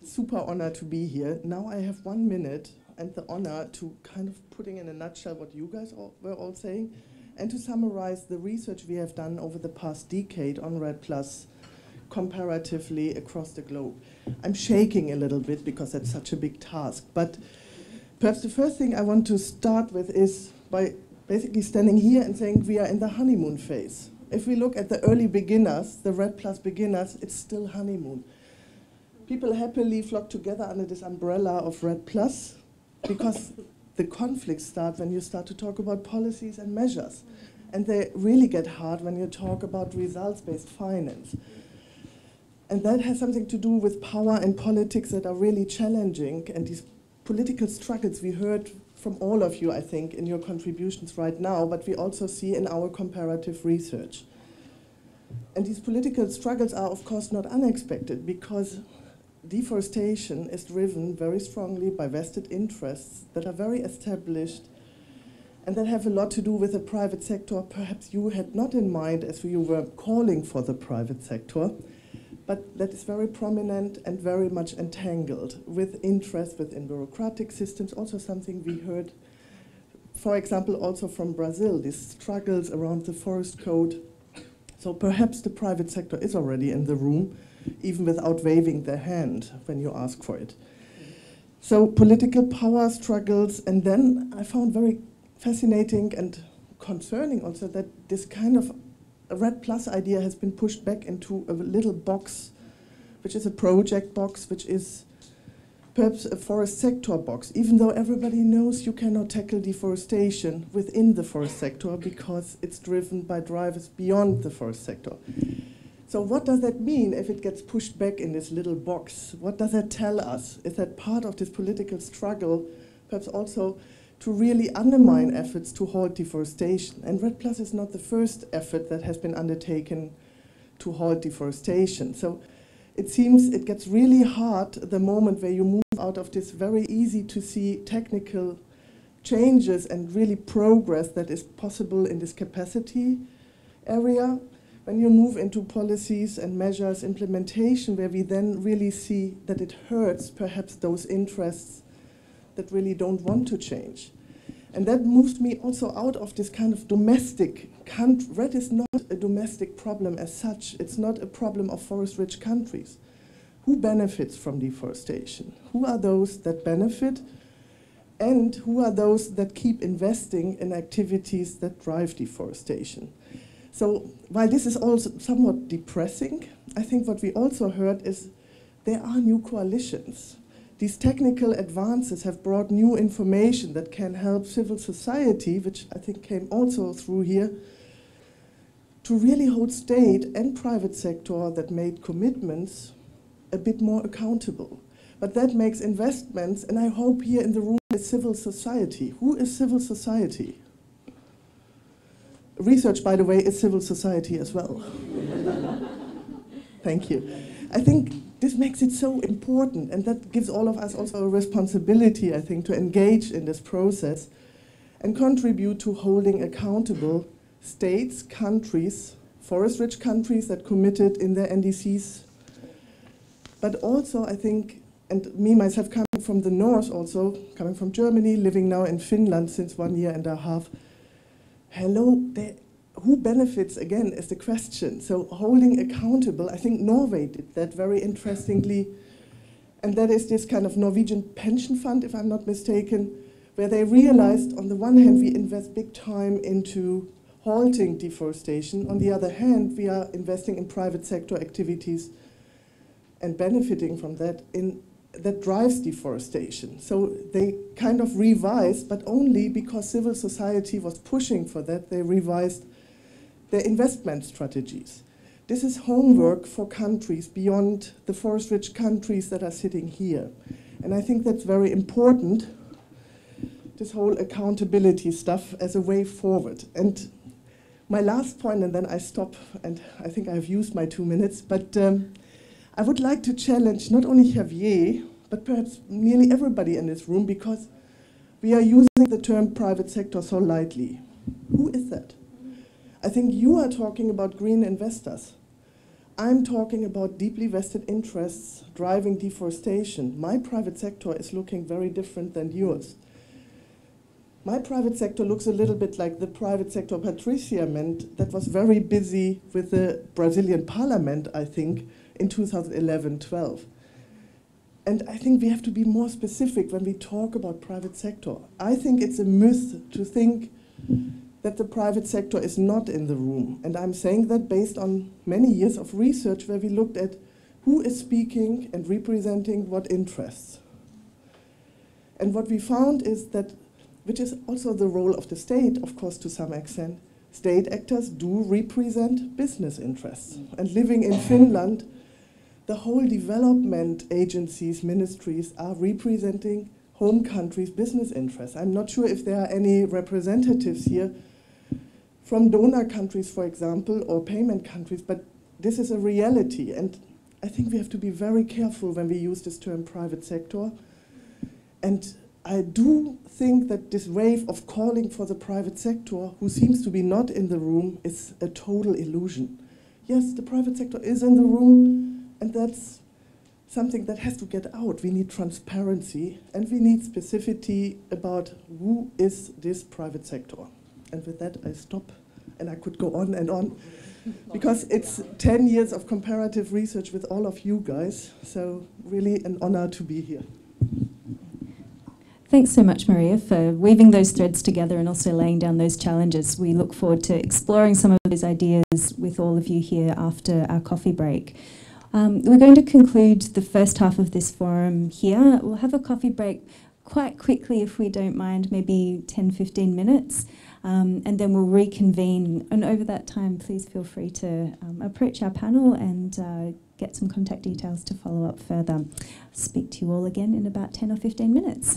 Super honor to be here. Now I have 1 minute and the honor to kind of putting in a nutshell what you guys were all saying, and to summarize the research we have done over the past decade on REDD+ comparatively across the globe. I'm shaking a little bit because that's such a big task, but perhaps the first thing I want to start with is by basically standing here and saying we are in the honeymoon phase. If we look at the early beginners, the REDD+ beginners, it's still honeymoon. People happily flock together under this umbrella of REDD+, because the conflicts start when you start to talk about policies and measures. And they really get hard when you talk about results-based finance. And that has something to do with power and politics that are really challenging. And these political struggles we heard from all of you, I think, in your contributions right now, but we also see in our comparative research. And these political struggles are, of course, not unexpected, because deforestation is driven very strongly by vested interests that are very established and that have a lot to do with the private sector. Perhaps you had not in mind as you were calling for the private sector, but that is very prominent and very much entangled with interest within bureaucratic systems. Also something we heard, for example, also from Brazil, these struggles around the forest code. So perhaps the private sector is already in the room, even without waving their hand when you ask for it. So political power struggles, and then I found very fascinating and concerning also that this kind of REDD+ idea has been pushed back into a little box, which is a project box, which is perhaps a forest sector box, even though everybody knows you cannot tackle deforestation within the forest sector because it's driven by drivers beyond the forest sector. So what does that mean if it gets pushed back in this little box? What does that tell us? Is that part of this political struggle, perhaps also to really undermine efforts to halt deforestation? And REDD+ is not the first effort that has been undertaken to halt deforestation. So it seems it gets really hard the moment where you move out of this very easy to see technical changes and really progress that is possible in this capacity area. When you move into policies and measures implementation, where we then really see that it hurts perhaps those interests that really don't want to change. And that moves me also out of this kind of domestic country. REDD is not a domestic problem as such. It's not a problem of forest-rich countries. Who benefits from deforestation? Who are those that benefit? And who are those that keep investing in activities that drive deforestation? So while this is also somewhat depressing, I think what we also heard is there are new coalitions. These technical advances have brought new information that can help civil society, which I think came also through here, to really hold state and private sector that made commitments a bit more accountable. But that makes investments, and I hope here in the room is civil society. Who is civil society? Research, by the way, is civil society as well. Thank you. I think this makes it so important, and that gives all of us also a responsibility, I think, to engage in this process and contribute to holding accountable states, countries, forest-rich countries that committed in their NDCs. But also, I think, and me, myself, coming from the north also, coming from Germany, living now in Finland since 1.5 years, hello, who benefits, again, is the question. So holding accountable, I think Norway did that very interestingly, and that is this kind of Norwegian pension fund, if I'm not mistaken, where they realized, on the one hand, we invest big time into halting deforestation. On the other hand, we are investing in private sector activities and benefiting from that that drives deforestation. So they kind of revised, but only because civil society was pushing for that, they revised their investment strategies. This is homework for countries beyond the forest-rich countries that are sitting here. And I think that's very important, this whole accountability stuff as a way forward. And my last point, and then I stop, and I think I've used my 2 minutes, but I would like to challenge not only Javier, but perhaps nearly everybody in this room, because we are using the term private sector so lightly. Who is that? I think you are talking about green investors. I'm talking about deeply vested interests driving deforestation. My private sector is looking very different than yours. My private sector looks a little bit like the private sector Patricia meant, that was very busy with the Brazilian parliament, I think, in 2011-12. And I think we have to be more specific when we talk about private sector. I think it's a myth to think that the private sector is not in the room. And I'm saying that based on many years of research where we looked at who is speaking and representing what interests. And what we found is that, which is also the role of the state, of course, to some extent, state actors do represent business interests. And living in Finland, the whole development agencies, ministries are representing home countries' business interests. I'm not sure if there are any representatives here from donor countries, for example, or payment countries, but this is a reality. And I think we have to be very careful when we use this term private sector. And I do think that this wave of calling for the private sector, who seems to be not in the room, is a total illusion. Yes, the private sector is in the room, and that's something that has to get out. We need transparency, and we need specificity about who is this private sector. And with that, I stop, and I could go on, because it's 10 years of comparative research with all of you guys, so really an honor to be here. Thanks so much, Maria, for weaving those threads together and also laying down those challenges. We look forward to exploring some of those ideas with all of you here after our coffee break. We're going to conclude the first half of this forum here. We'll have a coffee break quite quickly, if we don't mind, maybe 10-15 minutes, and then we'll reconvene. And over that time, please feel free to approach our panel and get some contact details to follow up further. Speak to you all again in about 10 or 15 minutes.